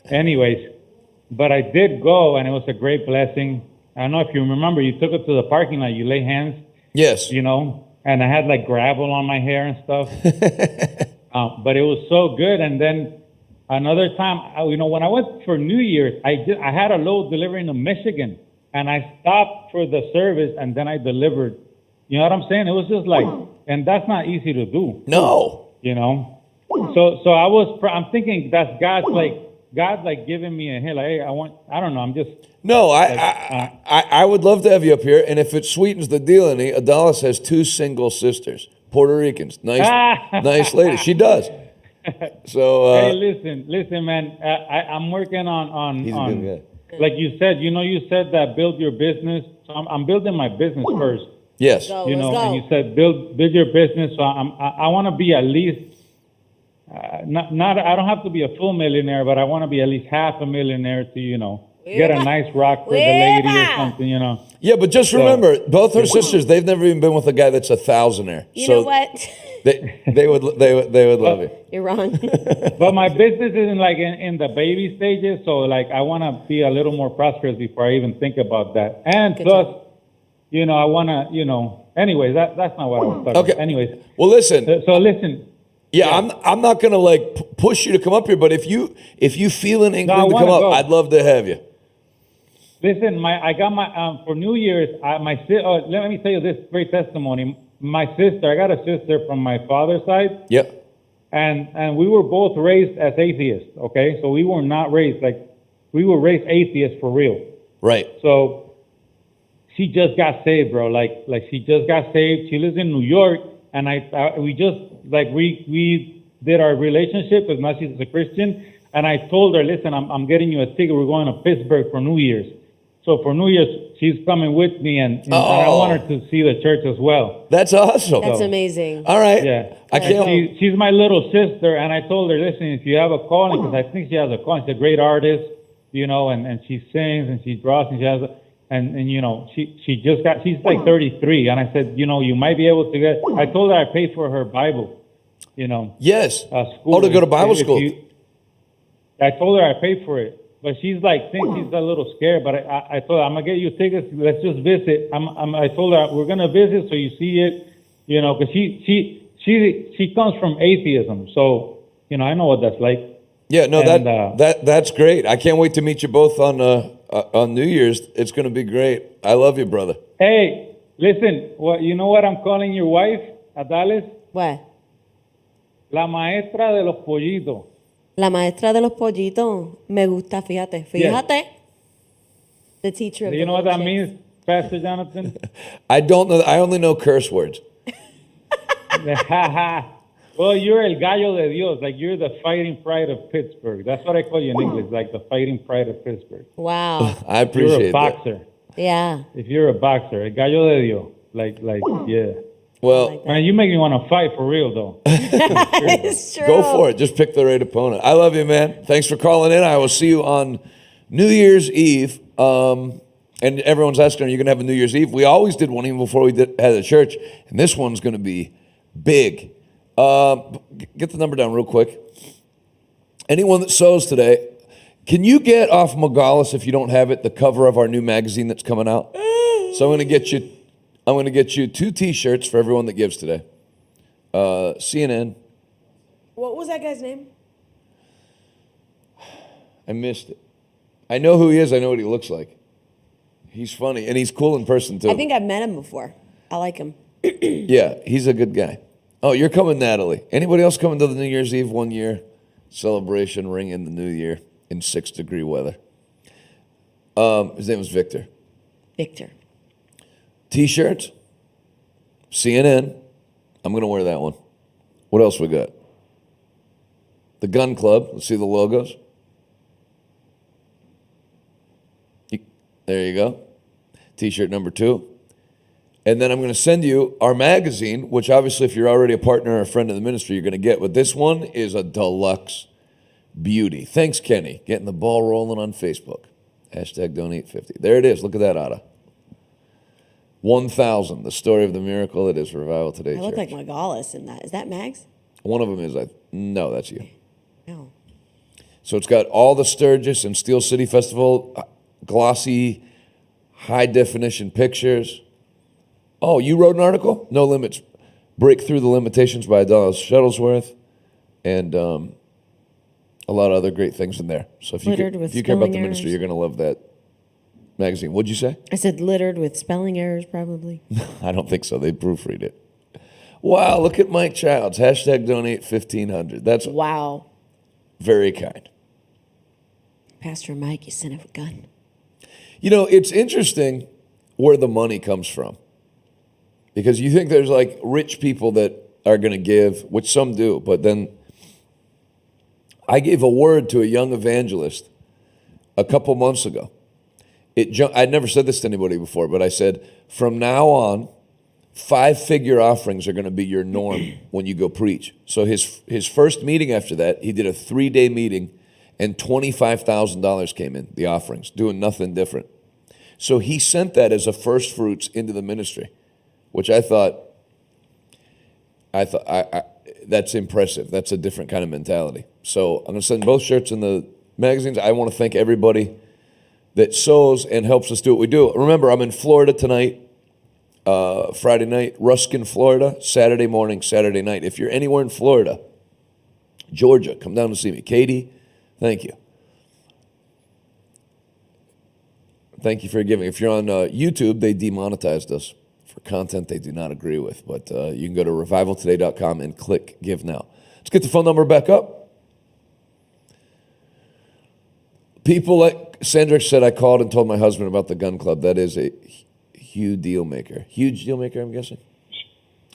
anyways, but I did go and it was a great blessing. I don't know if you remember, you took it to the parking lot, you lay hands. Yes. You know, and I had like gravel on my hair and stuff. But it was so good. And then another time, you know, when I went for New Year's, I had a load delivering to Michigan, and I stopped for the service, and then I delivered. You know what I'm saying? It was just like, and that's not easy to do. No. You know? So I'm thinking that's God's like giving me a hint, like, hey, I don't know, I'm just. No, I would love to have you up here, and if it sweetens the deal any, Adalis has 2 single sisters, Puerto Ricans, nice lady. She does. So hey, listen, man. I'm working on. He's a good guy. Like you said that build your business. So I'm building my business first. Yes. You know, and you said build your business. So I want to be at least not. I don't have to be a full millionaire, but I want to be at least half a millionaire to, you know, get a nice rock for the lady or something, you know. Yeah, but just remember, both her sisters, they've never even been with a guy that's a thousandaire. You know what? They would love you. You're wrong. But my business isn't like in the baby stages, so like I want to be a little more prosperous before I even think about that. And Good plus, job. you know, I want to, you know. Anyways, that's not what I was talking about. Anyways. Well, listen. So listen. Yeah, I'm not gonna like push you to come up here, but if you feel an inkling to come up, I'd love to have you. Listen, I got my for New Year's. Let me tell you this great testimony. My sister, I got a sister from my father's side. Yep. And we were both raised as atheists. Okay, so we were not raised we were raised atheists for real. Right. So she just got saved, bro. Like she just got saved. She lives in New York, and we did our relationship because now she's a Christian. And I told her, listen, I'm getting you a ticket. We're going to Pittsburgh for New Year's. So for New Year's, she's coming with me, and I want her to see the church as well. That's awesome. That's amazing. All right. Yeah. I can't. She's my little sister, and I told her, listen, if you have a calling, because I think she has a calling. She's a great artist. you know, and she sings and she draws and she has, and you know, she's like 33, and I said, you know, you might be able to get. I told her I paid for her Bible, you know. Yes. School. To go to Bible school. I told her I paid for it. But she's like, thinks she's a little scared. But I told her, I'm gonna get you tickets. Let's just visit. I told her we're gonna visit so you see it, you know, because she comes from atheism, so you know I know what that's like. Yeah, no, and, that's great. I can't wait to meet you both on New Year's. It's gonna be great. I love you, brother. Hey, listen, you know what I'm calling your wife, Adalis? What? La maestra de los pollitos. La maestra de los pollitos. Me gusta, fíjate. Yes. The teacher of Do you know what that means, Pastor Jonathan? I don't know. I only know curse words. Well, you're el gallo de Dios. Like, you're the fighting pride of Pittsburgh. That's what I call you in English, like the fighting pride of Pittsburgh. Wow. I appreciate You're a boxer. That. Yeah. If you're a boxer, el gallo de Dios. Like, yeah. Well, man, you make me want to fight for real, though. It's true. Go for it. Just pick the right opponent. I love you, man. Thanks for calling in. I will see you on New Year's Eve. And everyone's asking, are you going to have a New Year's Eve? We always did one even before we had a church. And this one's going to be big. Get the number down real quick. Anyone that sews today, can you get off Megalis, if you don't have it, the cover of our new magazine that's coming out? So I'm going to get you 2 T-shirts for everyone that gives today. CNN. What was that guy's name? I missed it. I know who he is. I know what he looks like. He's funny, and he's cool in person, too. I think I've met him before. I like him. Yeah, he's a good guy. Oh, you're coming, Natalie. Anybody else coming to the New Year's Eve 1 year celebration, ring in the new year in 6-degree weather? His name was Victor. Victor. T-shirts, CNN. I'm going to wear that one. What else we got? The Gun Club. Let's see the logos. There you go. T-shirt number 2. And then I'm going to send you our magazine, which obviously if you're already a partner or a friend of the ministry, you're going to get. But this one is a deluxe beauty. Thanks, Kenny. Getting the ball rolling on Facebook. #donate50. There it is. Look at that, Ada. 1,000, the story of the miracle that is Revival Today I look Church. like Megalis in that. Is that Mags? One of them is, no, that's you. No. So it's got all the Sturgis and Steel City Festival, glossy, high-definition pictures. Oh, you wrote an article? No Limits. Break Through the Limitations by Adalis, Shuttlesworth, and a lot of other great things in there. So if you care about the ministry, you're going to love that magazine. What'd you say? I said littered with spelling errors, probably. I don't think so. They proofread it. Wow, look at Mike Childs. #donate 1,500. That's wow. Very kind. Pastor Mike, you son of a gun. You know, it's interesting where the money comes from. Because you think there's like rich people that are going to give, which some do, but then I gave a word to a young evangelist a couple months ago. I'd never said this to anybody before, but I said, from now on, 5-figure offerings are going to be your norm when you go preach. So his first meeting after that, he did a 3-day meeting, and $25,000 came in, the offerings, doing nothing different. So he sent that as a first fruits into the ministry, which I thought that's impressive. That's a different kind of mentality. So I'm going to send both shirts in the magazines. I want to thank everybody that sows and helps us do what we do. Remember, I'm in Florida tonight, Friday night, Ruskin, Florida, Saturday morning, Saturday night. If you're anywhere in Florida, Georgia, come down to see me. Katie, thank you. Thank you for giving. If you're on YouTube, they demonetized us for content they do not agree with. But you can go to revivaltoday.com and click Give Now. Let's get the phone number back up. People like Sandra said, I called and told my husband about the gun club. That is a huge deal maker. Huge deal maker, I'm guessing.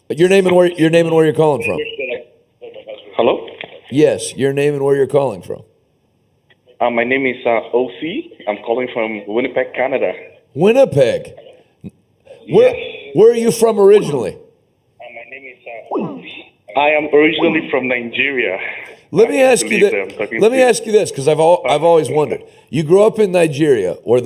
Your name and where you're calling from. Hello? Yes, your name and where you're calling from. My name is OC. I'm calling from Winnipeg, Canada. Winnipeg. Where are you from originally? My name is I am originally from Nigeria. Let me ask you this, because I've always wondered. You grew up in Nigeria, where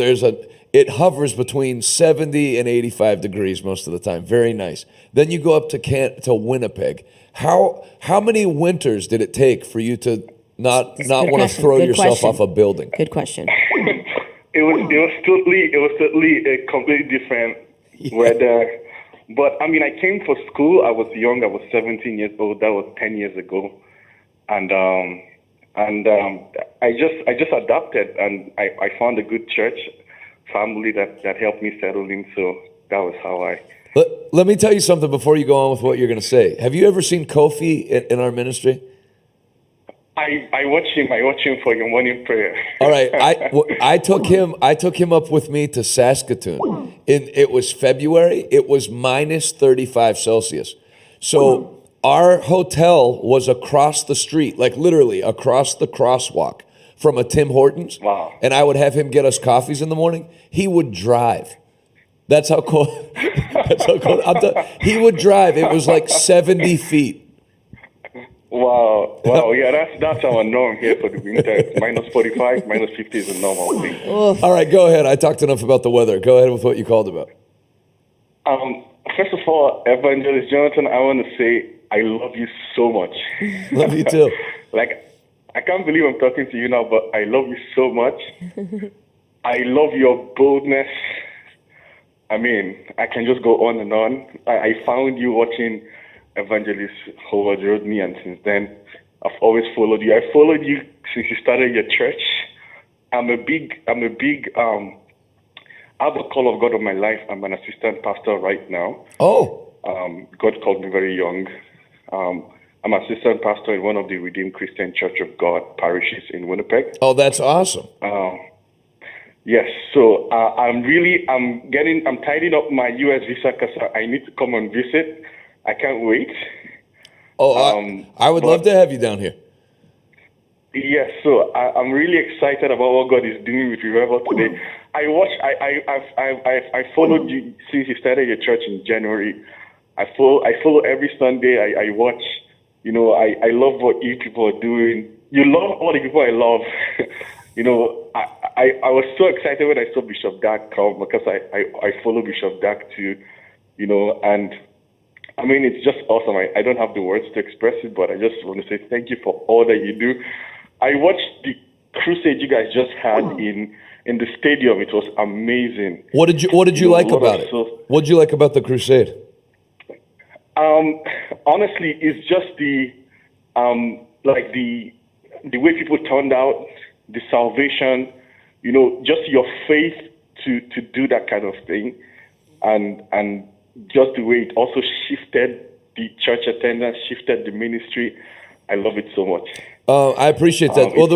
it hovers between 70 and 85 degrees most of the time. Very nice. Then you go up to Winnipeg. How many winters did it take for you to not want to throw yourself off a building? Good question. It was totally a completely different weather. But I mean, I came for school. I was young. I was 17 years old. That was 10 years ago, and I just adapted, and I found a good church family that helped me settle in. So that was how I. Let me tell you something before you go on with what you're going to say. Have you ever seen Kofi in our ministry? I watch him for your morning prayer. All right, I took him up with me to Saskatoon. It was February. It was minus 35 Celsius. So our hotel was across the street, like literally across the crosswalk from a Tim Hortons. Wow. And I would have him get us coffees in the morning. He would drive. That's how cold. He would drive. It was like 70 feet. Wow. Yeah, that's our norm here for the winter. Minus 45, minus 50 is a normal thing. All right, go ahead. I talked enough about the weather. Go ahead with what you called about. First of all, Evangelist Jonathan, I want to say I love you so much. Love you too. Like, I can't believe I'm talking to you now, but I love you so much. I love your boldness. I mean, I can just go on and on. I found you watching Evangelist Howard Rodney, and since then, I've always followed you. I followed you since you started your church. I have a call of God on my life. I'm an assistant pastor right now. Oh. God called me very young. I'm assistant pastor in one of the Redeemed Christian Church of God parishes in Winnipeg. Oh, that's awesome. Yes, so I'm tidying up my U.S. visa because I need to come and visit. I can't wait. Oh, I would love to have you down here. Yes, so I'm really excited about what God is doing with Revival today. I followed you since you started your church in January. I follow every Sunday. I watch. You know, I love what you people are doing. You love all the people I love. You know, I was so excited when I saw Bishop Dak come because I follow Bishop Dak too. You know, and I mean, it's just awesome. I don't have the words to express it, but I just want to say thank you for all that you do. I watched the crusade you guys just had in the stadium. It was amazing. What did you like about it? What did you like about the crusade? Honestly, it's just the way people turned out, the salvation, you know, just your faith to do that kind of thing, and just the way it also shifted the church attendance, shifted the ministry. I love it so much. I appreciate that. Well,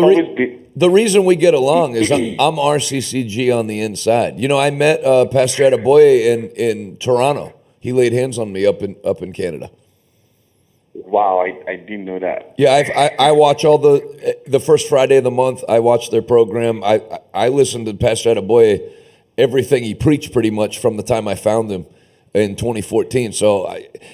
the reason we get along is I'm RCCG on the inside. You know, I met Pastor Adeboye in Toronto. He laid hands on me up in Canada. Wow, I didn't know that. Yeah, I watch all the first Friday of the month. I watch their program. I listened to Pastor Adeboye, everything he preached pretty much from the time I found him in 2014. So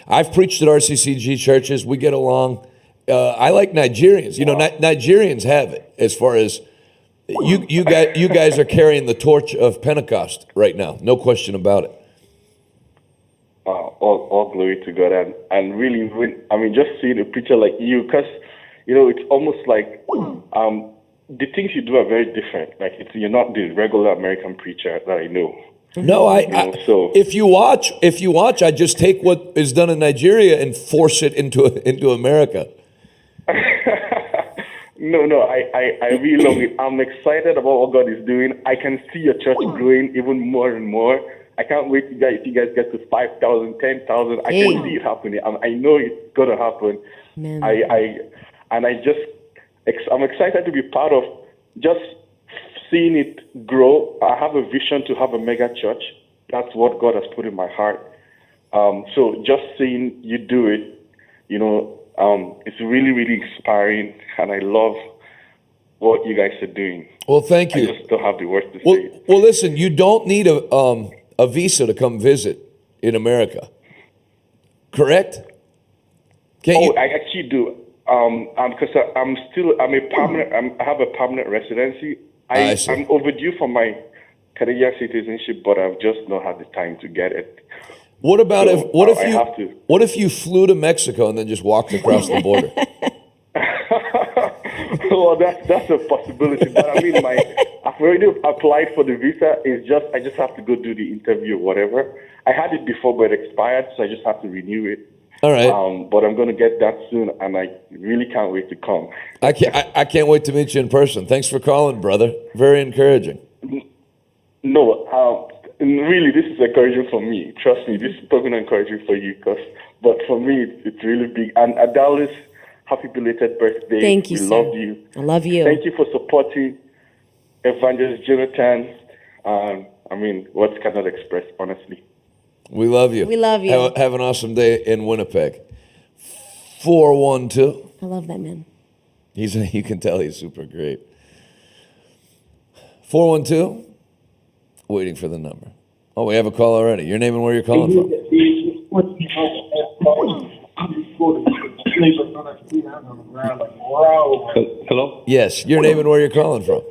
I've preached at RCCG churches. We get along. I like Nigerians. You know, Nigerians have it as far as you guys are carrying the torch of Pentecost right now. No question about it. All glory to God, and really, just seeing a preacher like you, because you know, it's almost like the things you do are very different. Like you're not the regular American preacher that I know. No, if you watch, I just take what is done in Nigeria and force it into America. No, I really love it. I'm excited about what God is doing. I can see your church growing even more and more. I can't wait if you guys get to 5,000, 10,000. I can see it happening. I know it's gonna happen. Man. I'm excited to be part of just seeing it grow. I have a vision to have a mega church. That's what God has put in my heart. So just seeing you do it, you know, it's really, really inspiring, and I love what you guys are doing. Well, thank you. I just don't have the words to say. Well, listen, you don't need a visa to come visit in America, correct? I actually do. I have a permanent residency. I see. I'm overdue for my Canadian citizenship, but I've just not had the time to get it. What about So, what if you flew to Mexico and then just walked across the border? Well, that's a possibility. But I mean, I've already applied for the visa. I just have to go do the interview or whatever. I had it before, but it expired, so I just have to renew it. All right. But I'm going to get that soon, and I really can't wait to come. I can't wait to meet you in person. Thanks for calling, brother. Very encouraging. No, really, this is encouraging for me. Trust me, this is probably encouraging for you, but for me, it's really big. And Adalis, happy belated birthday. Thank you, We sir. love you. I love you. Thank you for supporting Evangelist Jonathan. I mean, words cannot express, honestly. We love you. We love you. Have an awesome day in Winnipeg. 412. I love that man. You can tell he's super great. 412. Waiting for the number. Oh, we have a call already. Your name and where you're calling from. Hello? Yes, your name and where you're calling from.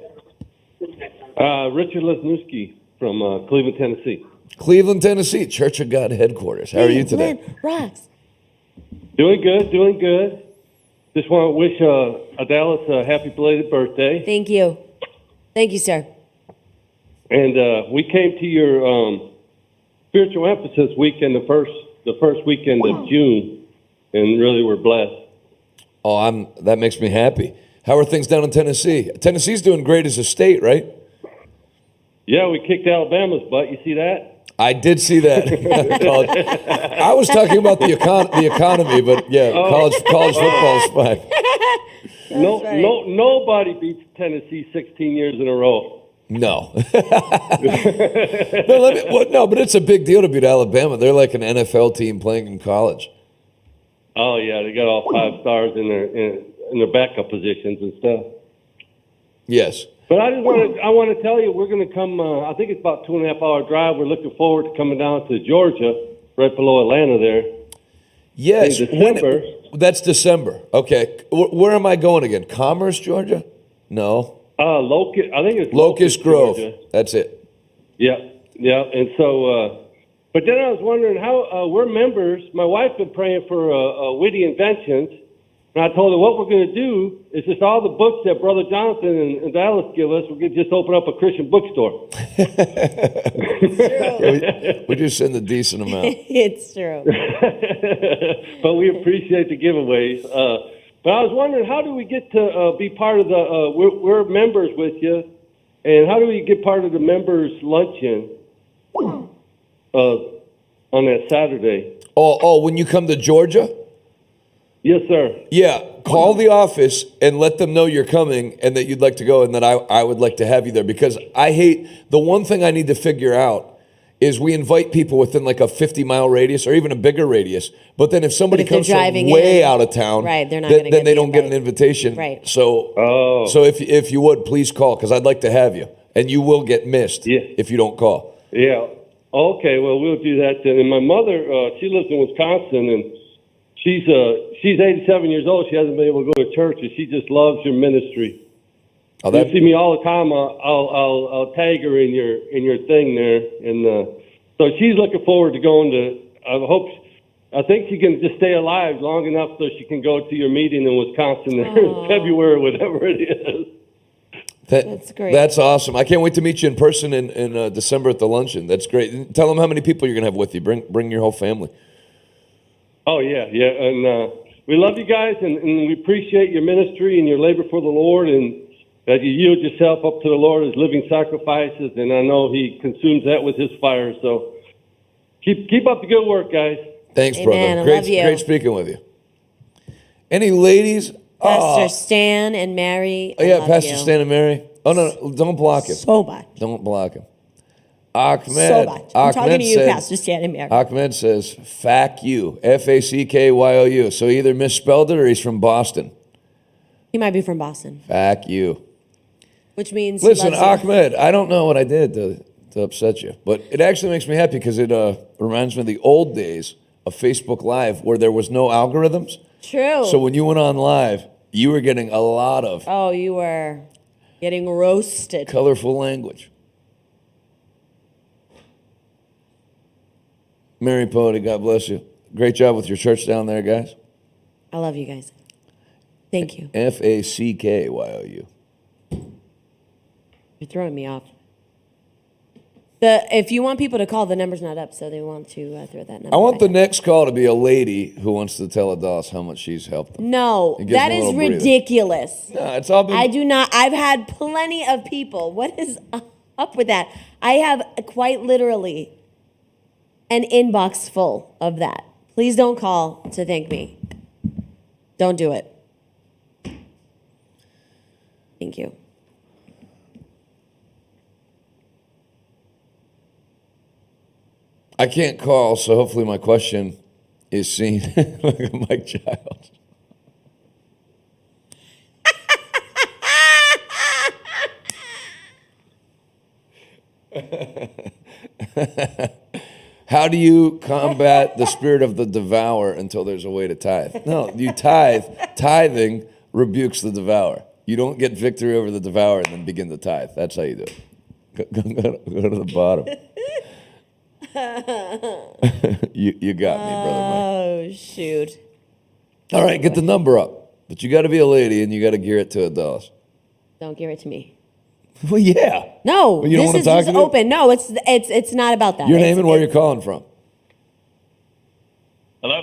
Richard Lesniewski from Cleveland, Tennessee. Cleveland, Tennessee, Church of God headquarters. How are you today? Cleveland rocks. Doing good. Just want to wish Adalis a happy belated birthday. Thank you. Thank you, sir. And we came to your spiritual emphasis weekend, the first weekend of June, and really were blessed. Oh, that makes me happy. How are things down in Tennessee? Tennessee's doing great as a state, right? Yeah, we kicked Alabama's butt. You see that? I did see that. I was talking about the economy, but yeah, college football's fine. Nobody beats Tennessee 16 years in a row. No. No, but it's a big deal to beat Alabama. They're like an NFL team playing in college. Oh yeah, they got all 5 stars in their backup positions and stuff. Yes. But I want to tell you, we're going to come. I think it's about 2.5 hour drive. We're looking forward to coming down to Georgia, right below Atlanta there. Yes. In December. That's December. Okay. Where am I going again? Commerce, Georgia? No. Locust. I think it's Locust Grove. Georgia. That's it. Yeah. And so, but then I was wondering how we're members. My wife's been praying for witty inventions. And I told her what we're going to do is just all the books that Brother Jonathan and Dallas give us, we're going to just open up a Christian bookstore. We just send a decent amount. It's true. But we appreciate the giveaways. But I was wondering, how do we get to be part of the, we're members with you, and how do we get part of the members' luncheon on that Saturday? Oh, when you come to Georgia? Yes, sir. Yeah, call the office and let them know you're coming and that you'd like to go and that I would like to have you there, because the one thing I need to figure out is we invite people within like a 50-mile radius or even a bigger radius, but then if somebody comes from way out of town, right, they're not gonna then they don't get an invitation. Right. So if you would, please call, because I'd like to have you, and you will get missed if you don't call. Yeah. Okay, well, we'll do that then. And my mother, she lives in Wisconsin, and she's 87 years old. She hasn't been able to go to church, and she just loves your ministry. Oh, you see me all the time. I'll tag her in your thing there, and so she's looking forward to going to. I think she can just stay alive long enough so she can go to your meeting in Wisconsin in February, whatever it is. That's great. That's awesome. I can't wait to meet you in person in December at the luncheon. That's great. Tell them how many people you're gonna have with you. Bring your whole family. Oh, yeah, and we love you guys, and we appreciate your ministry and your labor for the Lord, and that you yield yourself up to the Lord as living sacrifices, and I know He consumes that with His fire, so keep up the good work, guys. Thanks, Amen. brother. I love you. Great speaking with you. Any ladies? Pastor Stan and Mary. Oh, yeah, Pastor Stan and Mary. Oh, no, don't block him. So much. Don't block him. Ahmed. So much. I'm talking to you, Pastor Stan and Mary. Ahmed says, "Fack you, F-A-C-K-Y-O-U." So he either misspelled it or he's from Boston. He might be from Boston. Fack you. Which means Listen, he loves you. Ahmed, I don't know what I did to upset you, but it actually makes me happy because it reminds me of the old days of Facebook Live where there was no algorithms. True. So when you went on live, you were getting a lot of you were getting roasted. colorful language. Mary Pody, God bless you. Great job with your church down there, guys. I love you guys. Thank you. FACKYOU. You're throwing me off. If you want people to call, the number's not up, so they want to throw that number. I want the next call to be a lady who wants to tell Adalis how much she's helped them. No, that is ridiculous. No, it's all been... I do not. I've had plenty of people. What is up with that? I have quite literally an inbox full of that. Please don't call to thank me. Don't do it. Thank you. I can't call, so hopefully my question is seen like a Mike Child. How do you combat the spirit of the devourer until there's a way to tithe? No, you tithe. Tithing rebukes the devourer. You don't get victory over the devourer and then begin to tithe. That's how you do it. Go to the bottom. you got me, brother Mike. Oh, shoot. All right, get the number up. But you got to be a lady and you got to gear it to Adalis. Don't give it to me. Well, yeah. No, well, you don't this is talk just to me? open. No, it's not about that. Your name and where you're calling from. Hello?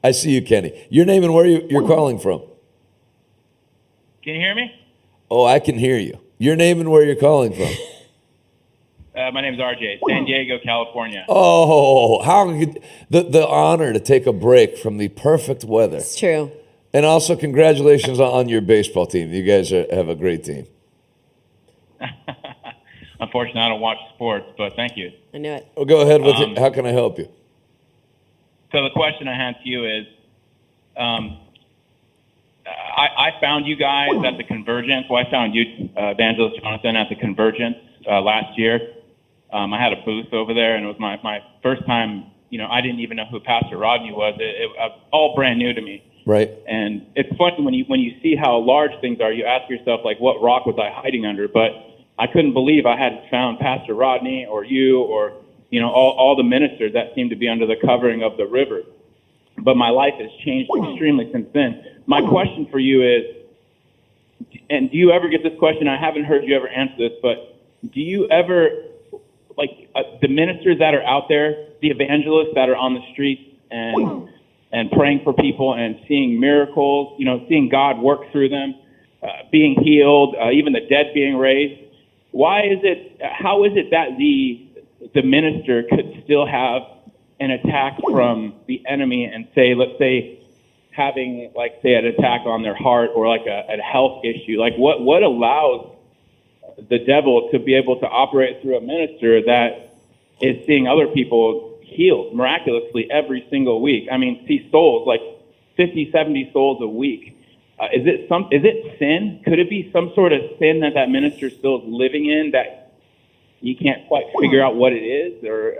I see you, Kenny. Your name and where you're calling from. Can you hear me? Oh, I can hear you. Your name and where you're calling from. My name is RJ, San Diego, California. Oh, how the honor to take a break from the perfect weather. It's true. And also, congratulations on your baseball team. You guys have a great team. Unfortunately, I don't watch sports, but thank you. I knew it. Well, go ahead with it. How can I help you? So the question I had to you is, I found you guys at the Convergence. Well, I found you, Evangelist Jonathan, at the Convergence last year. I had a booth over there, and it was my first time. You know, I didn't even know who Pastor Rodney was. It all brand new to me. Right. And it's funny when you see how large things are, you ask yourself, like, what rock was I hiding under? But I couldn't believe I hadn't found Pastor Rodney or you or, you know, all the ministers that seem to be under the covering of the river. But my life has changed extremely since then. My question for you is, and do you ever get this question? I haven't heard you ever answer this, but do you ever, like, the ministers that are out there, the evangelists that are on the streets and praying for people and seeing miracles, you know, seeing God work through them, being healed, even the dead being raised. How is it that the minister could still have an attack from the enemy and let's say, having, like, say, an attack on their heart or like a health issue? Like, what allows the devil to be able to operate through a minister that is seeing other people healed miraculously every single week? I mean, see souls, like 50, 70 souls a week. Is it sin? Could it be some sort of sin that minister still is living in that you can't quite figure out what it is? Or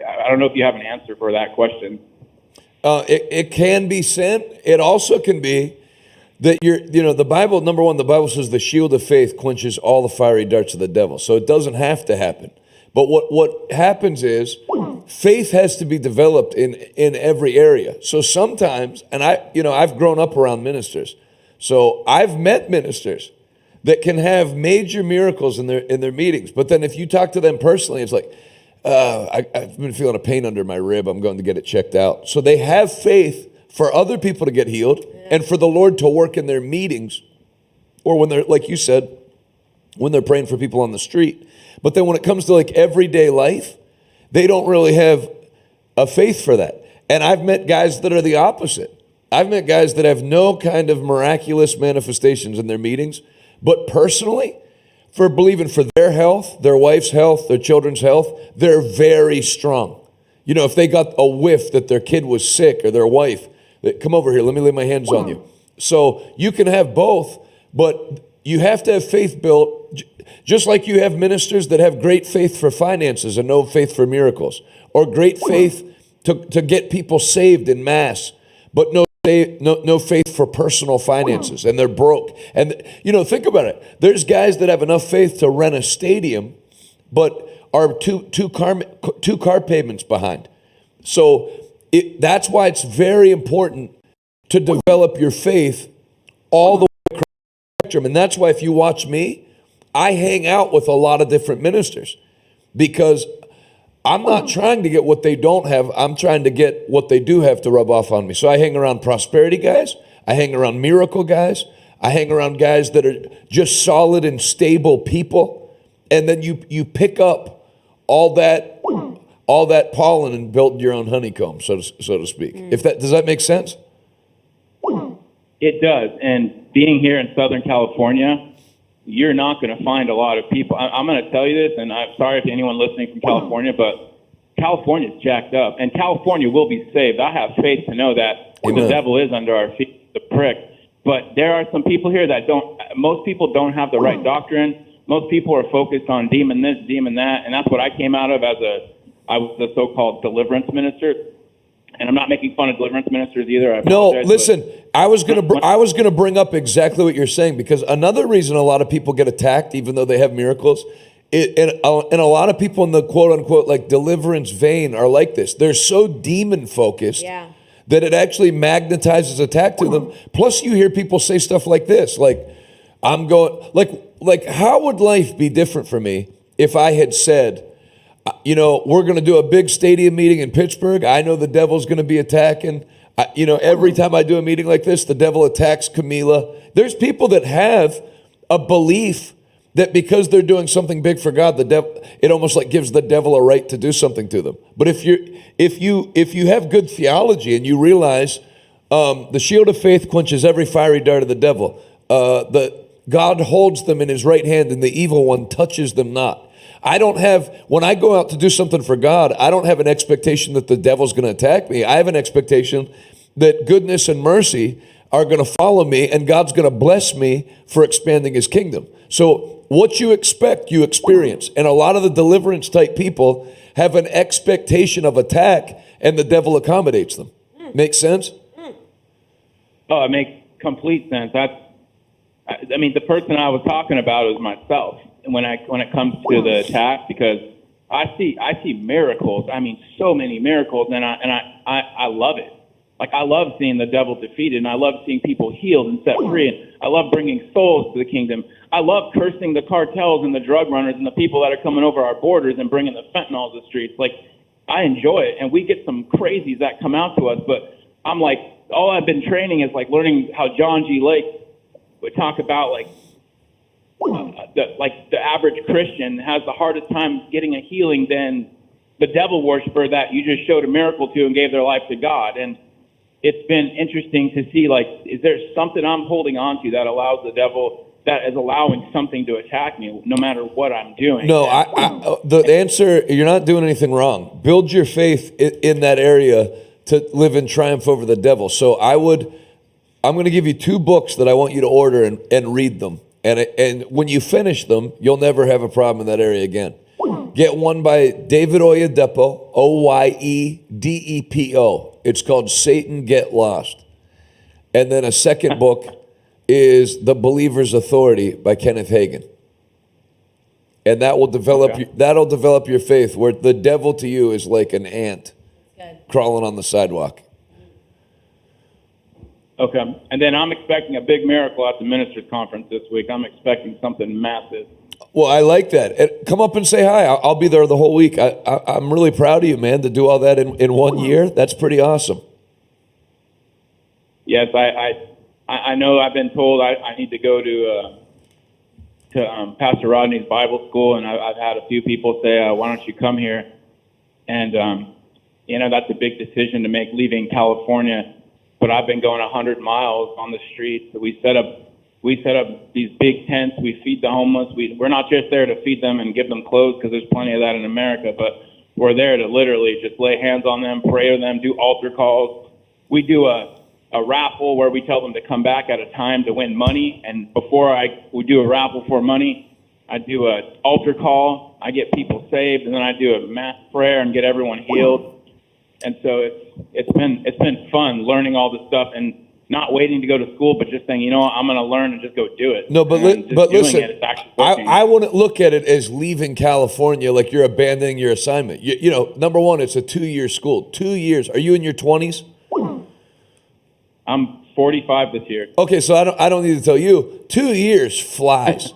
I don't know if you have an answer for that question. It can be sin. It also can be that the Bible, number one, the Bible says the shield of faith quenches all the fiery darts of the devil. So it doesn't have to happen. But what happens is faith has to be developed in every area. So sometimes, and I've grown up around ministers. So I've met ministers that can have major miracles in their meetings. But then if you talk to them personally, it's like, I've been feeling a pain under my rib. I'm going to get it checked out. So they have faith for other people to get healed and for the Lord to work in their meetings, or when they're, like you said, when they're praying for people on the street. But then when it comes to like everyday life, they don't really have a faith for that. And I've met guys that are the opposite. I've met guys that have no kind of miraculous manifestations in their meetings, but personally, for believing for their health, their wife's health, their children's health, they're very strong. You know, if they got a whiff that their kid was sick or their wife, come over here, let me lay my hands on you. So you can have both, but you have to have faith built, just like you have ministers that have great faith for finances and no faith for miracles, or great faith to get people saved in mass, but no no faith for personal finances, and they're broke. And think about it. There's guys that have enough faith to rent a stadium, but are two car payments behind. So that's why it's very important to develop your faith all the way across the spectrum. And that's why if you watch me, I hang out with a lot of different ministers, because I'm not trying to get what they don't have. I'm trying to get what they do have to rub off on me. So I hang around prosperity guys. I hang around miracle guys. I hang around guys that are just solid and stable people. And then you pick up all that pollen and build your own honeycomb, so to speak. Does that make sense? It does. And being here in Southern California, you're not going to find a lot of people. I'm going to tell you this, and I'm sorry if anyone listening from California, but California's jacked up, and California will be saved. I have faith to know that. The devil is under our feet, the prick. But there are some people here that most people don't have the right doctrine. Most people are focused on demon this, demon that, and that's what I came out of I was the so-called deliverance minister. And I'm not making fun of deliverance ministers either. No, listen, I was gonna bring up exactly what you're saying, because another reason a lot of people get attacked, even though they have miracles, and a lot of people in the quote unquote like deliverance vein are like this. They're so demon focused that it actually magnetizes attack to them. Plus, you hear people say stuff like this, like how would life be different for me if I had said, we're going to do a big stadium meeting in Pittsburgh. I know the devil's going to be attacking. Every time I do a meeting like this, the devil attacks Camila. There's people that have a belief that because they're doing something big for God, it almost like gives the devil a right to do something to them. But if you have good theology and you realize the shield of faith quenches every fiery dart of the devil, God holds them in his right hand and the evil one touches them not. When I go out to do something for God, I don't have an expectation that the devil's going to attack me. I have an expectation that goodness and mercy are going to follow me, and God's going to bless me for expanding his kingdom. So what you expect, you experience. And a lot of the deliverance type people have an expectation of attack, and the devil accommodates them. Make sense? Oh, it makes complete sense. The person I was talking about is myself. When it comes to the attack, because I see miracles. I mean, so many miracles, and I love it. Like, I love seeing the devil defeated, and I love seeing people healed and set free, and I love bringing souls to the kingdom. I love cursing the cartels and the drug runners and the people that are coming over our borders and bringing the fentanyl to the streets. Like, I enjoy it, and we get some crazies that come out to us, but I'm like, all I've been training is like learning how John G. Lake would talk about the average Christian has the hardest time getting a healing than the devil worshiper that you just showed a miracle to and gave their life to God. And it's been interesting to see, is there something I'm holding on to that allows the devil, that is allowing something to attack me no matter what I'm doing? No, the answer, you're not doing anything wrong. Build your faith in that area to live in triumph over the devil. So I'm going to give you 2 books that I want you to order and read them. And when you finish them, you'll never have a problem in that area again. Get one by David Oyedepo, Oyedepo. It's called Satan Get Lost. And then a second book is The Believer's Authority by Kenneth Hagin. And that will develop your faith, where the devil to you is like an ant crawling on the sidewalk. Okay. And then I'm expecting a big miracle at the ministers' conference this week. I'm expecting something massive. Well, I like that. Come up and say hi. I'll be there the whole week. I'm really proud of you, man, to do all that in 1 year. That's pretty awesome. Yes, I know I've been told I need to go to Pastor Rodney's Bible school, and I've had a few people say, why don't you come here? And, that's a big decision to make, leaving California. But I've been going 100 miles on the streets. We set up these big tents. We feed the homeless. We're not just there to feed them and give them clothes, because there's plenty of that in America, but we're there to literally just lay hands on them, pray with them, do altar calls. We do a raffle where we tell them to come back at a time to win money. And before we do a raffle for money, I do an altar call. I get people saved, and then I do a mass prayer and get everyone healed. And so it's been fun learning all this stuff and not waiting to go to school, but just saying, you know what, I'm going to learn and just go do it. No, but listen, I wouldn't look at it as leaving California like you're abandoning your assignment. You know, number one, it's a 2-year school. 2 years. Are you in your 20s? I'm 45 this year. Okay, so I don't need to tell you. 2 years flies.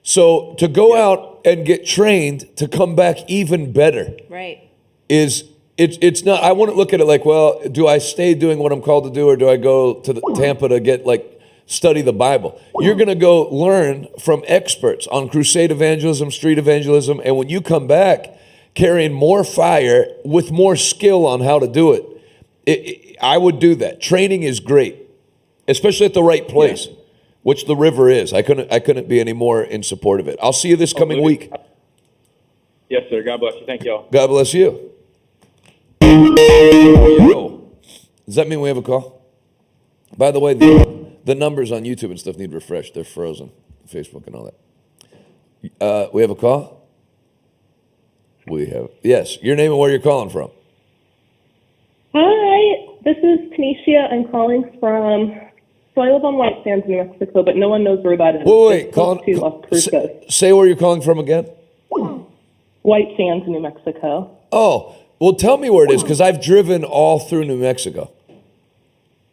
So to go out and get trained to come back even better, right? It's not. I wouldn't look at it like, well, do I stay doing what I'm called to do, or do I go to Tampa to get study the Bible? You're gonna go learn from experts on crusade evangelism, street evangelism, and when you come back carrying more fire with more skill on how to do it, I would do that. Training is great, especially at the right place. Yeah. Which the river is. I couldn't be any more in support of it. I'll see you this coming week. Yes, sir. God bless you. Thank you all. God bless you. Does that mean we have a call? By the way, the numbers on YouTube and stuff need refreshed. They're frozen. Facebook and all that. We have a call? We have. Yes. Your name and where you're calling from. Hi. This is Tanisha. I'm calling from... So I live on White Sands, New Mexico, but no one knows where that is. Wait. Say where you're calling from again. White Sands, New Mexico. Oh, well, tell me where it is, because I've driven all through New Mexico.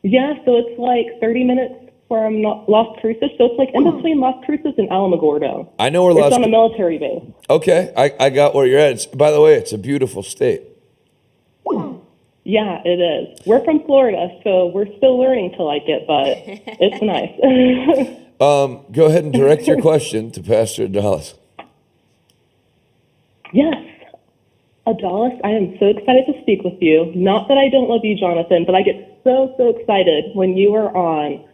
Yeah, so it's like 30 minutes from Las Cruces. So it's like in between Las Cruces and Alamogordo. I know where It's on a military base. Okay, I got where you're at. By the way, it's a beautiful state. Yeah, it is. We're from Florida, so we're still learning to like it, but it's nice. Go ahead and direct your question to Pastor Adalis. Yes. Adalis, I am so excited to speak with you. Not that I don't love you, Jonathan, but I get so excited when you are on.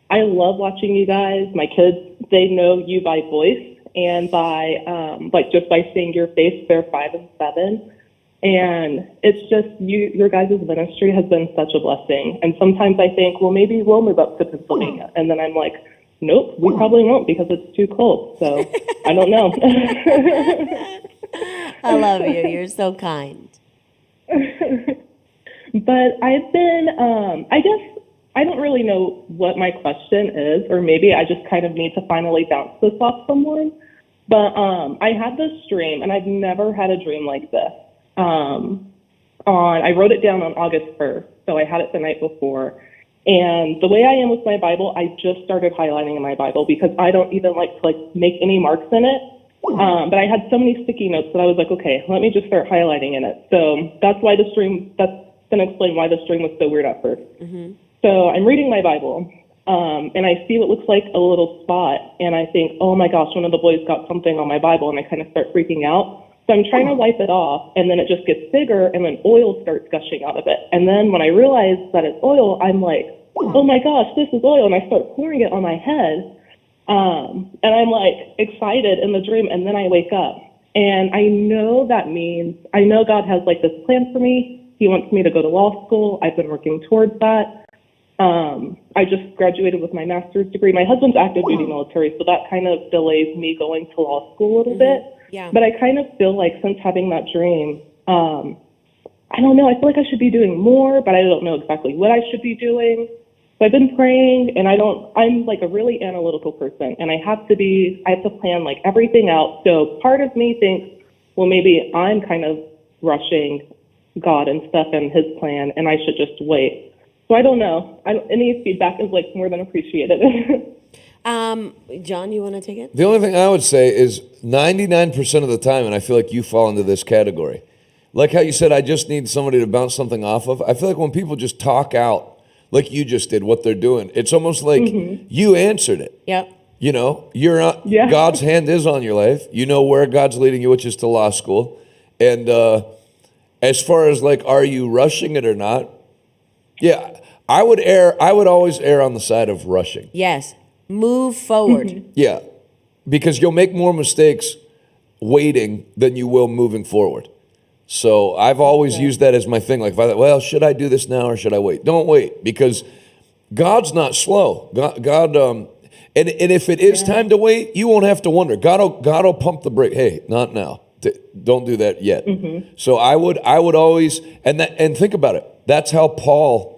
I love watching you guys. My kids, they know you by voice and by, just by seeing your face. They're 5 and 7. And it's just, your guys' ministry has been such a blessing. And sometimes I think, well, maybe we'll move up to Pennsylvania. And then I'm like, nope, we probably won't because it's too cold. So I don't know. I love you. You're so kind. But I've been, I guess, I don't really know what my question is, or maybe I just kind of need to finally bounce this off someone. But I had this dream, and I've never had a dream like this. I wrote it down on August 1st, so I had it the night before. And the way I am with my Bible, I just started highlighting in my Bible because I don't even like to make any marks in it. But I had so many sticky notes that I was like, okay, let me just start highlighting in it. So that's going to explain why this dream was so weird at first. Mm-hmm. So I'm reading my Bible, and I see what looks like a little spot, and I think, oh my gosh, one of the boys got something on my Bible, and I kind of start freaking out. So I'm trying to wipe it off, and then it just gets bigger, and then oil starts gushing out of it. And then when I realize that it's oil, I'm like, oh my gosh, this is oil, and I start pouring it on my head. And I'm like excited in the dream, and then I wake up. And I know that means, I know God has like this plan for me. He wants me to go to law school. I've been working towards that. I just graduated with my master's degree. My husband's active duty military, so that kind of delays me going to law school a little bit. Yeah. But I kind of feel like since having that dream, I don't know, I feel like I should be doing more, but I don't know exactly what I should be doing. So I've been praying, and I'm like a really analytical person, and I have to plan like everything out. So part of me thinks, well, maybe I'm kind of rushing God and stuff and his plan, and I should just wait. So I don't know. Any feedback is like more than appreciated. John, you want to take it? The only thing I would say is 99% of the time, and I feel like you fall into this category, like how you said, I just need somebody to bounce something off of. I feel like when people just talk out, like you just did, what they're doing, it's almost like you answered it. Yep. You know, God's hand is on your life. You know where God's leading you, which is to law school. And as far as like, are you rushing it or not? Yeah, I would always err on the side of rushing. Yes. Move forward. Yeah, because you'll make more mistakes waiting than you will moving forward. So I've always used that as my thing. Like, should I do this now or should I wait? Don't wait, because God's not slow. God and if it is time to wait, you won't have to wonder. God will pump the brake. Hey, not now. Don't do that yet. Mm-hmm. So I would always, and think about it. That's how Paul.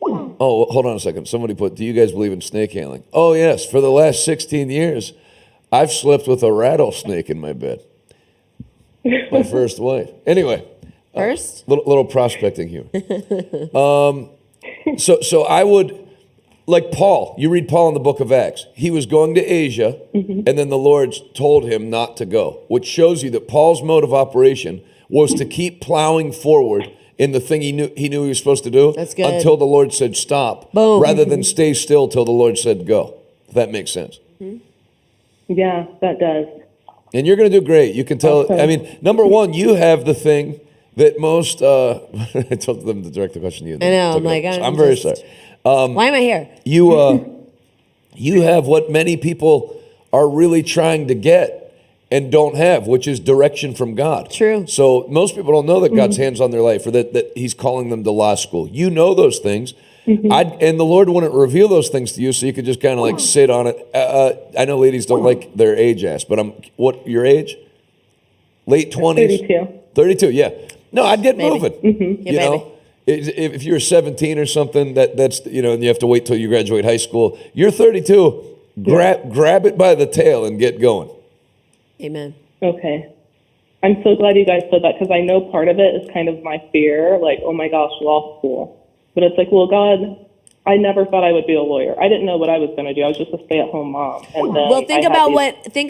Oh, hold on a second. Somebody put, do you guys believe in snake handling? Oh, yes. For the last 16 years, I've slept with a rattlesnake in my bed. My first wife. Anyway. First? Little prospecting here. So I would, like Paul, you read Paul in the book of Acts. He was going to Asia, and then the Lord told him not to go, which shows you that Paul's mode of operation was to keep plowing forward in the thing he knew he was supposed to do. That's good. Until the Lord said stop, Boom. rather than stay still till the Lord said go. If that makes sense. Yeah, that does. And you're going to do great. You can tell. Awesome. I mean, number one, you have the thing that most. I told them to direct the question to you. I know. I'm like, I'm very sorry. why am I here? You have what many people are really trying to get and don't have, which is direction from God. True. So most people don't know that God's hands on their life, or that He's calling them to law school. You know those things. And the Lord wouldn't reveal those things to you, so you could just kind of like sit on it. I know ladies don't like their age asked, but what your age? Late 20s? 32. 32, yeah. No, I'd get Maybe. moving. Yeah, You know, if you're 17 or something, that's and you have to wait till you graduate high school. You're 32. Grab it by the tail and get going. Amen. Okay. I'm so glad you guys said that, because I know part of it is kind of my fear, like, oh my gosh, law school. But it's like, well, God, I never thought I would be a lawyer. I didn't know what I was going to do. I was just a stay-at-home mom. And then Well, think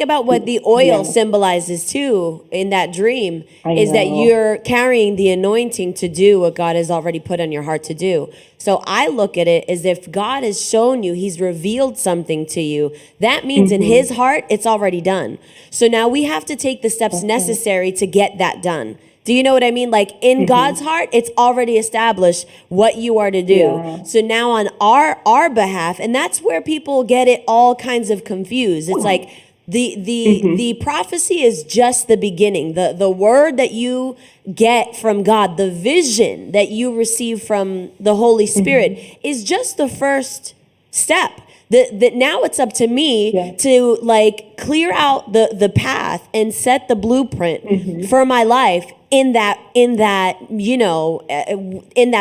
about what the oil symbolizes too in that dream, is that you're carrying the anointing to do what God has already put on your heart to do. So I look at it as if God has shown you, He's revealed something to you. That means in His heart, it's already done. So now we have to take the steps necessary to get that done. Do you know what I mean? Like in God's heart, it's already established what you are to do. Yeah. So now on our behalf, and that's where people get it all kinds of confused. It's like the prophecy is just the beginning. The word that you get from God, the vision that you receive from the Holy Spirit is just the first step. That now it's up to me to like clear out the path and set the blueprint for my life in that in that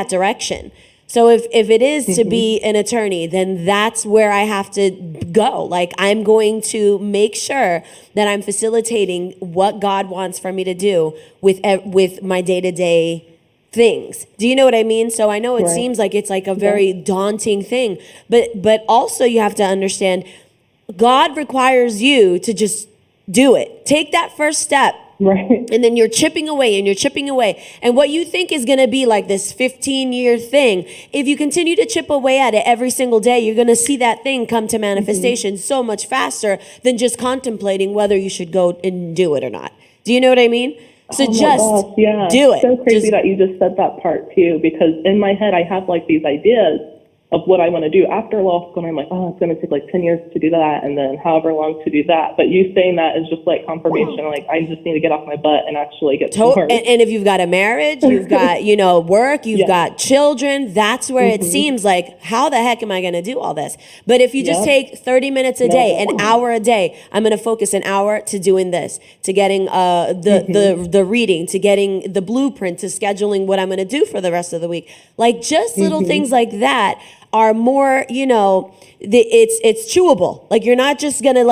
direction. So if it is to be an attorney, then that's where I have to go. Like I'm going to make sure that I'm facilitating what God wants for me to do with my day-to-day things. Do you know what I mean? So I know it seems like it's like a very daunting thing, but also you have to understand God requires you to just do it. Take that first step. Right. And then you're chipping away and you're chipping away. And what you think is going to be like this 15-year thing, if you continue to chip away at it every single day, you're going to see that thing come to manifestation so much faster than just contemplating whether you should go and do it or not. Do you know what I mean? So do it. So crazy that you just said that part too, because in my head I have like these ideas of what I want to do after law school, and I'm like, oh, it's going to take like 10 years to do that, and then however long to do that. But you saying that is just like confirmation. Like I just need to get off my butt and actually get to work. And if you've got a marriage, you've got work, you've got children, that's where it seems like, how the heck am I going to do all this? But if you just take 30 minutes a day, an hour a day, I'm going to focus an hour to doing this, to getting the reading, to getting the blueprint, to scheduling what I'm going to do for the rest of the week. Like just little things like that are more, it's chewable. Like you're not just gonna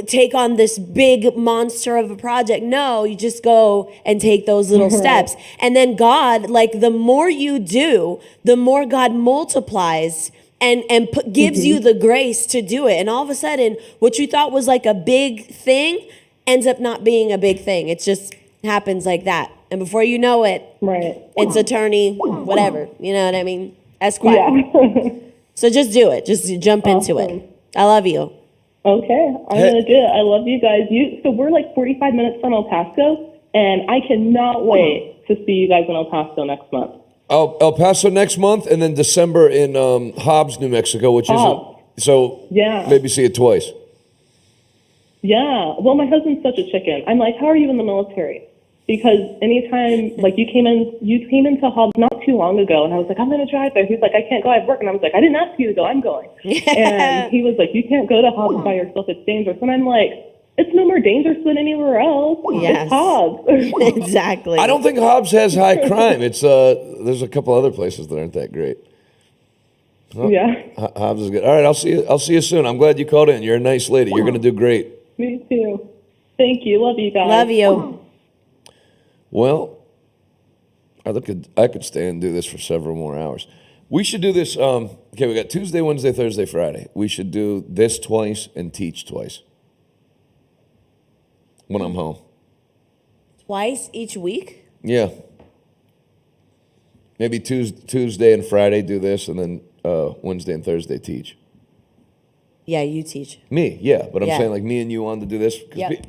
take on this big monster of a project. No, you just go and take those little steps. And then God, like the more you do, the more God multiplies and gives you the grace to do it. And all of a sudden, what you thought was like a big thing ends up not being a big thing. It just happens like that. And before you know it, it's attorney, whatever. You know what I mean? Esquire. Yeah. So just do it. Just jump into it. I love you. Okay, I'm going to do it. I love you guys. So we're like 45 minutes from El Paso, and I cannot wait to see you guys in El Paso next month. El Paso next month, and then December in Hobbs, New Mexico, which isn't. So maybe see it twice. Yeah. Well, my husband's such a chicken. I'm like, how are you in the military? Because anytime, like you came into Hobbs not too long ago, and I was like, I'm going to drive there. He's like, I can't go, I have work. And I was like, I didn't ask you to go, I'm going. And he was like, you can't go to Hobbs by yourself, it's dangerous. And I'm like, it's no more dangerous than anywhere else. Yes. It's Hobbs. Exactly. I don't think Hobbs has high crime. It's there's a couple other places that aren't that great. Oh, Yeah. Hobbs is good. All right, I'll see you soon. I'm glad you called in. You're a nice lady. You're going to do great. Me too. Thank you. Love you guys. Love you. Well, I could stay and do this for several more hours. We should do this. Okay, we got Tuesday, Wednesday, Thursday, Friday. We should do this twice and teach twice when I'm home. Twice each week? Yeah. Maybe Tuesday and Friday do this, and then Wednesday and Thursday teach. Yeah, you teach. Me, yeah. But I'm Yeah. saying like me and you on to do this. Yep.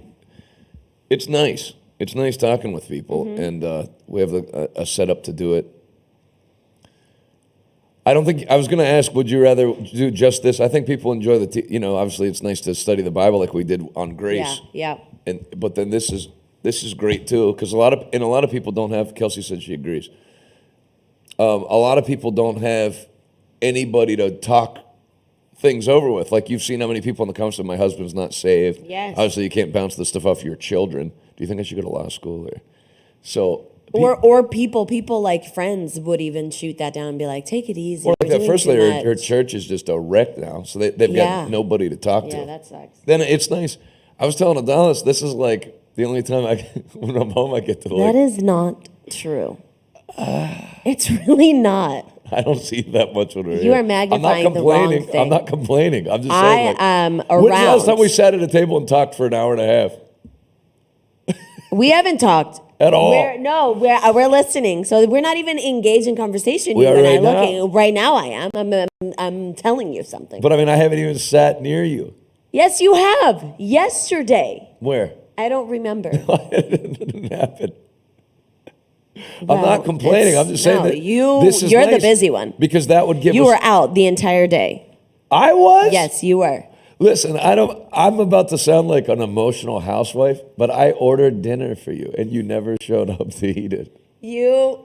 It's nice. It's nice talking with people, and we have a setup to do it. I don't think, I was going to ask, would you rather do just this? I think people enjoy obviously it's nice to study the Bible like we did on grace. Yeah. But then this is great too, because a lot of people don't have, Kelsey said she agrees. A lot of people don't have anybody to talk things over with. Like you've seen how many people in the comments say, my husband's not saved. Yes. Obviously you can't bounce this stuff off your children. Do you think I should go to law school? So Or people like friends would even shoot that down and be like, take it easy. Or like You're that doing first too lady, much." her church is just a wreck now. So they've got nobody to talk to. Yeah, that sucks. Then it's nice. I was telling Adalis, this is like the only time when I'm home, I get to That is not true. It's really not. I don't see that much when we're You here. are magnifying the wrong thing. I'm not complaining. I'm just I saying. am When's the last around. time we sat at a table and talked for an hour and a half? We haven't talked. At all. We're listening. So we're not even engaged in conversation. We You are and I right now. looking. Right now I am. I'm telling you something. But I mean, I haven't even sat near you. Yes, you have. Yesterday. Where? I don't remember. It didn't happen. Well, I'm not complaining. I'm just saying that this is you're the nice busy one. because that would give You us. were out the entire day. I was. Yes, you were. Listen, I'm about to sound like an emotional housewife, but I ordered dinner for you, and you never showed up to eat it.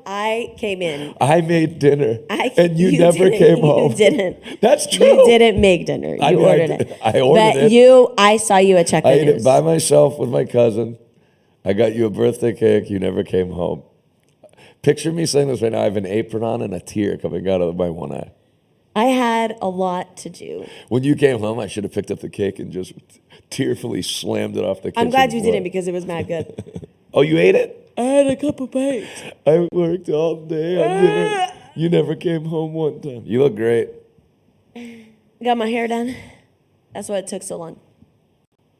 I came in. I made dinner, and you never didn't. came home. You didn't. That's true. You didn't make dinner. You I mean, ordered it. I ordered But it. I saw you at Check the I ate News. it by myself with my cousin. I got you a birthday cake. You never came home. Picture me saying this right now. I have an apron on and a tear coming out of my one eye. I had a lot to do. When you came home, I should have picked up the cake and just tearfully slammed it off the kitchen I'm glad you floor. didn't because it was mad good. Oh, you ate it? I had a couple bites. I worked all day on dinner. You never came home one time. You look great. Got my hair done. That's why it took so long.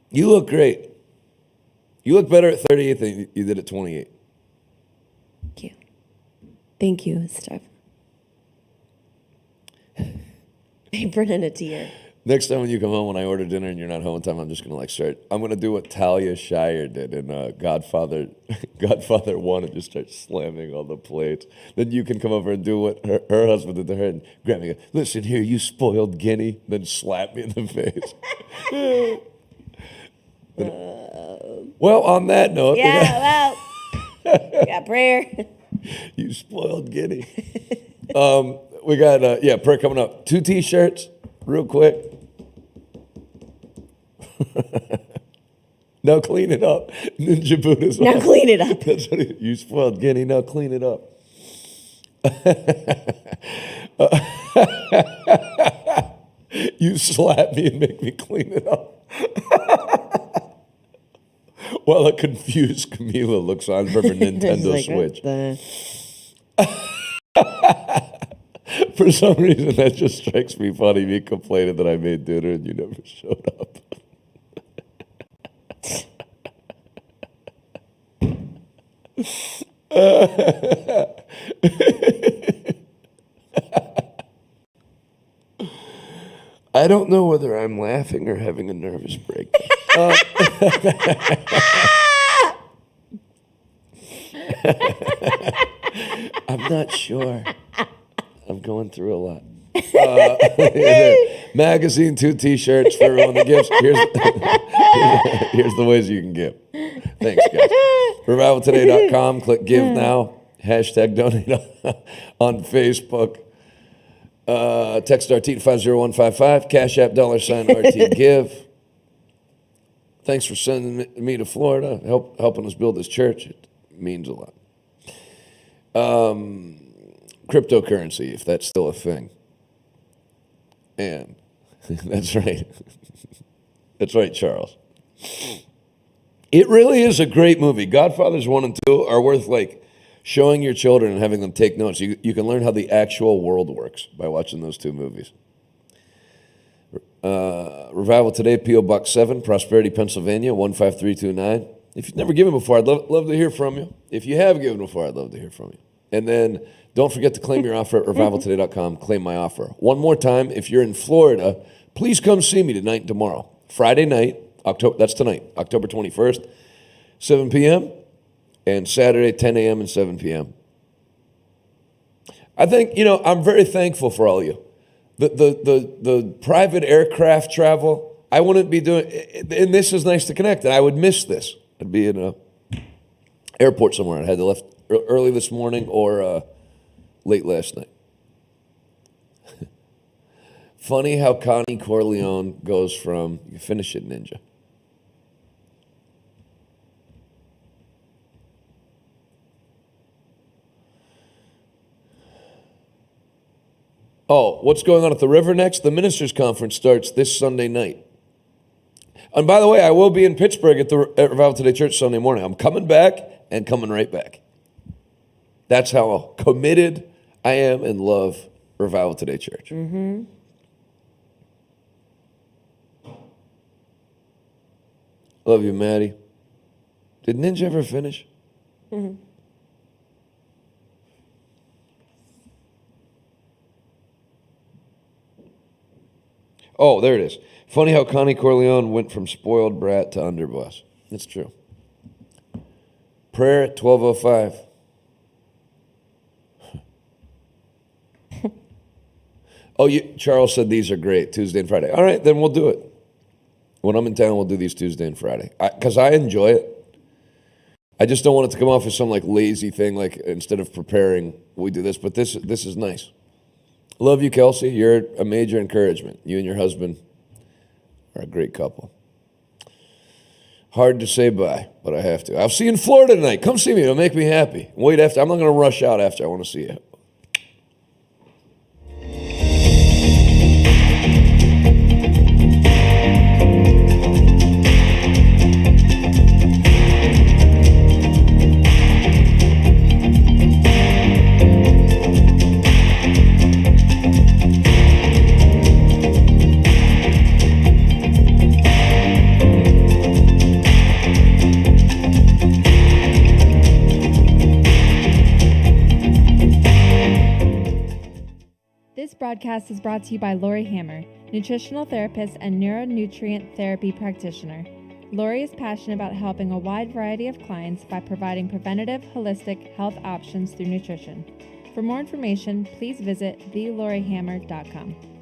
You look great. You look better at 38 than you did at 28. Thank you, Steph. Apron and a tear. Next time when you come home, when I order dinner and you're not home in time, I'm just going to I'm going to do what Talia Shire did in Godfather 1 and just start slamming all the plates. Then you can come over and do what her husband did to her and grab me and go, listen here, you spoiled guinea, then slap me in the face. Well, on that note. We got prayer. You spoiled guinea. We got, prayer coming up. 2 T-shirts, real quick. Now clean it up. Ninja Buddhism. Now clean it up. That's what you spoiled guinea. Now clean it up. You slap me and make me clean it up. While a confused Camila looks on from her Nintendo Switch. For some reason, that just strikes me funny. Me complaining that I made dinner and you never showed up. I don't know whether I'm laughing or having a nervous breakdown. I'm not sure. I'm going through a lot. Magazine, 2 T-shirts for everyone that gives. Here's the ways you can give. Thanks, guys. RevivalToday.com. Click Give Now. Hashtag donate on Facebook. Text RT to 50155. Cash App $RT Give. Thanks for sending me to Florida, helping us build this church. It means a lot. Cryptocurrency, if that's still a thing. And that's right. That's right, Charles. It really is a great movie. Godfathers 1 and 2 are worth like showing your children and having them take notes. You can learn how the actual world works by watching those two movies. Revival Today, P.O. Box 7, Prosperity, Pennsylvania, 15329. If you've never given before, I'd love to hear from you. If you have given before, I'd love to hear from you. And then don't forget to claim your offer at revivaltoday.com. Claim my offer. One more time, if you're in Florida, please come see me tonight and tomorrow. Friday night, that's tonight, October 21st, 7 p.m., and Saturday, 10 a.m. and 7 p.m. I think, I'm very thankful for all of you. The private aircraft travel, I wouldn't be doing, and this is nice to connect, and I would miss this. I'd be in an airport somewhere. I had to left early this morning or late last night. Funny how Connie Corleone goes from, you finish it, Ninja. Oh, what's going on at the river next? The Ministers Conference starts this Sunday night. And by the way, I will be in Pittsburgh at Revival Today Church Sunday morning. I'm coming back and coming right back. That's how committed I am and love Revival Today Church. Mm-hmm. Love you, Maddie. Did Ninja ever finish? Mm-hmm. Oh, there it is. Funny how Connie Corleone went from spoiled brat to underboss. It's true. Prayer at 12:05. Charles said these are great, Tuesday and Friday. All right, then we'll do it. When I'm in town, we'll do these Tuesday and Friday. Because I enjoy it. I just don't want it to come off as some like lazy thing, like instead of preparing, we do this. But this is nice. Love you, Kelsey. You're a major encouragement. You and your husband are a great couple. Hard to say bye, but I have to. I'll see you in Florida tonight. Come see me. It'll make me happy. Wait after. I'm not going to rush out after. I want to see you. This broadcast is brought to you by Lori Hammer, nutritional therapist and neuronutrient therapy practitioner. Lori is passionate about helping a wide variety of clients by providing preventative, holistic health options through nutrition. For more information, please visit thelorihammer.com.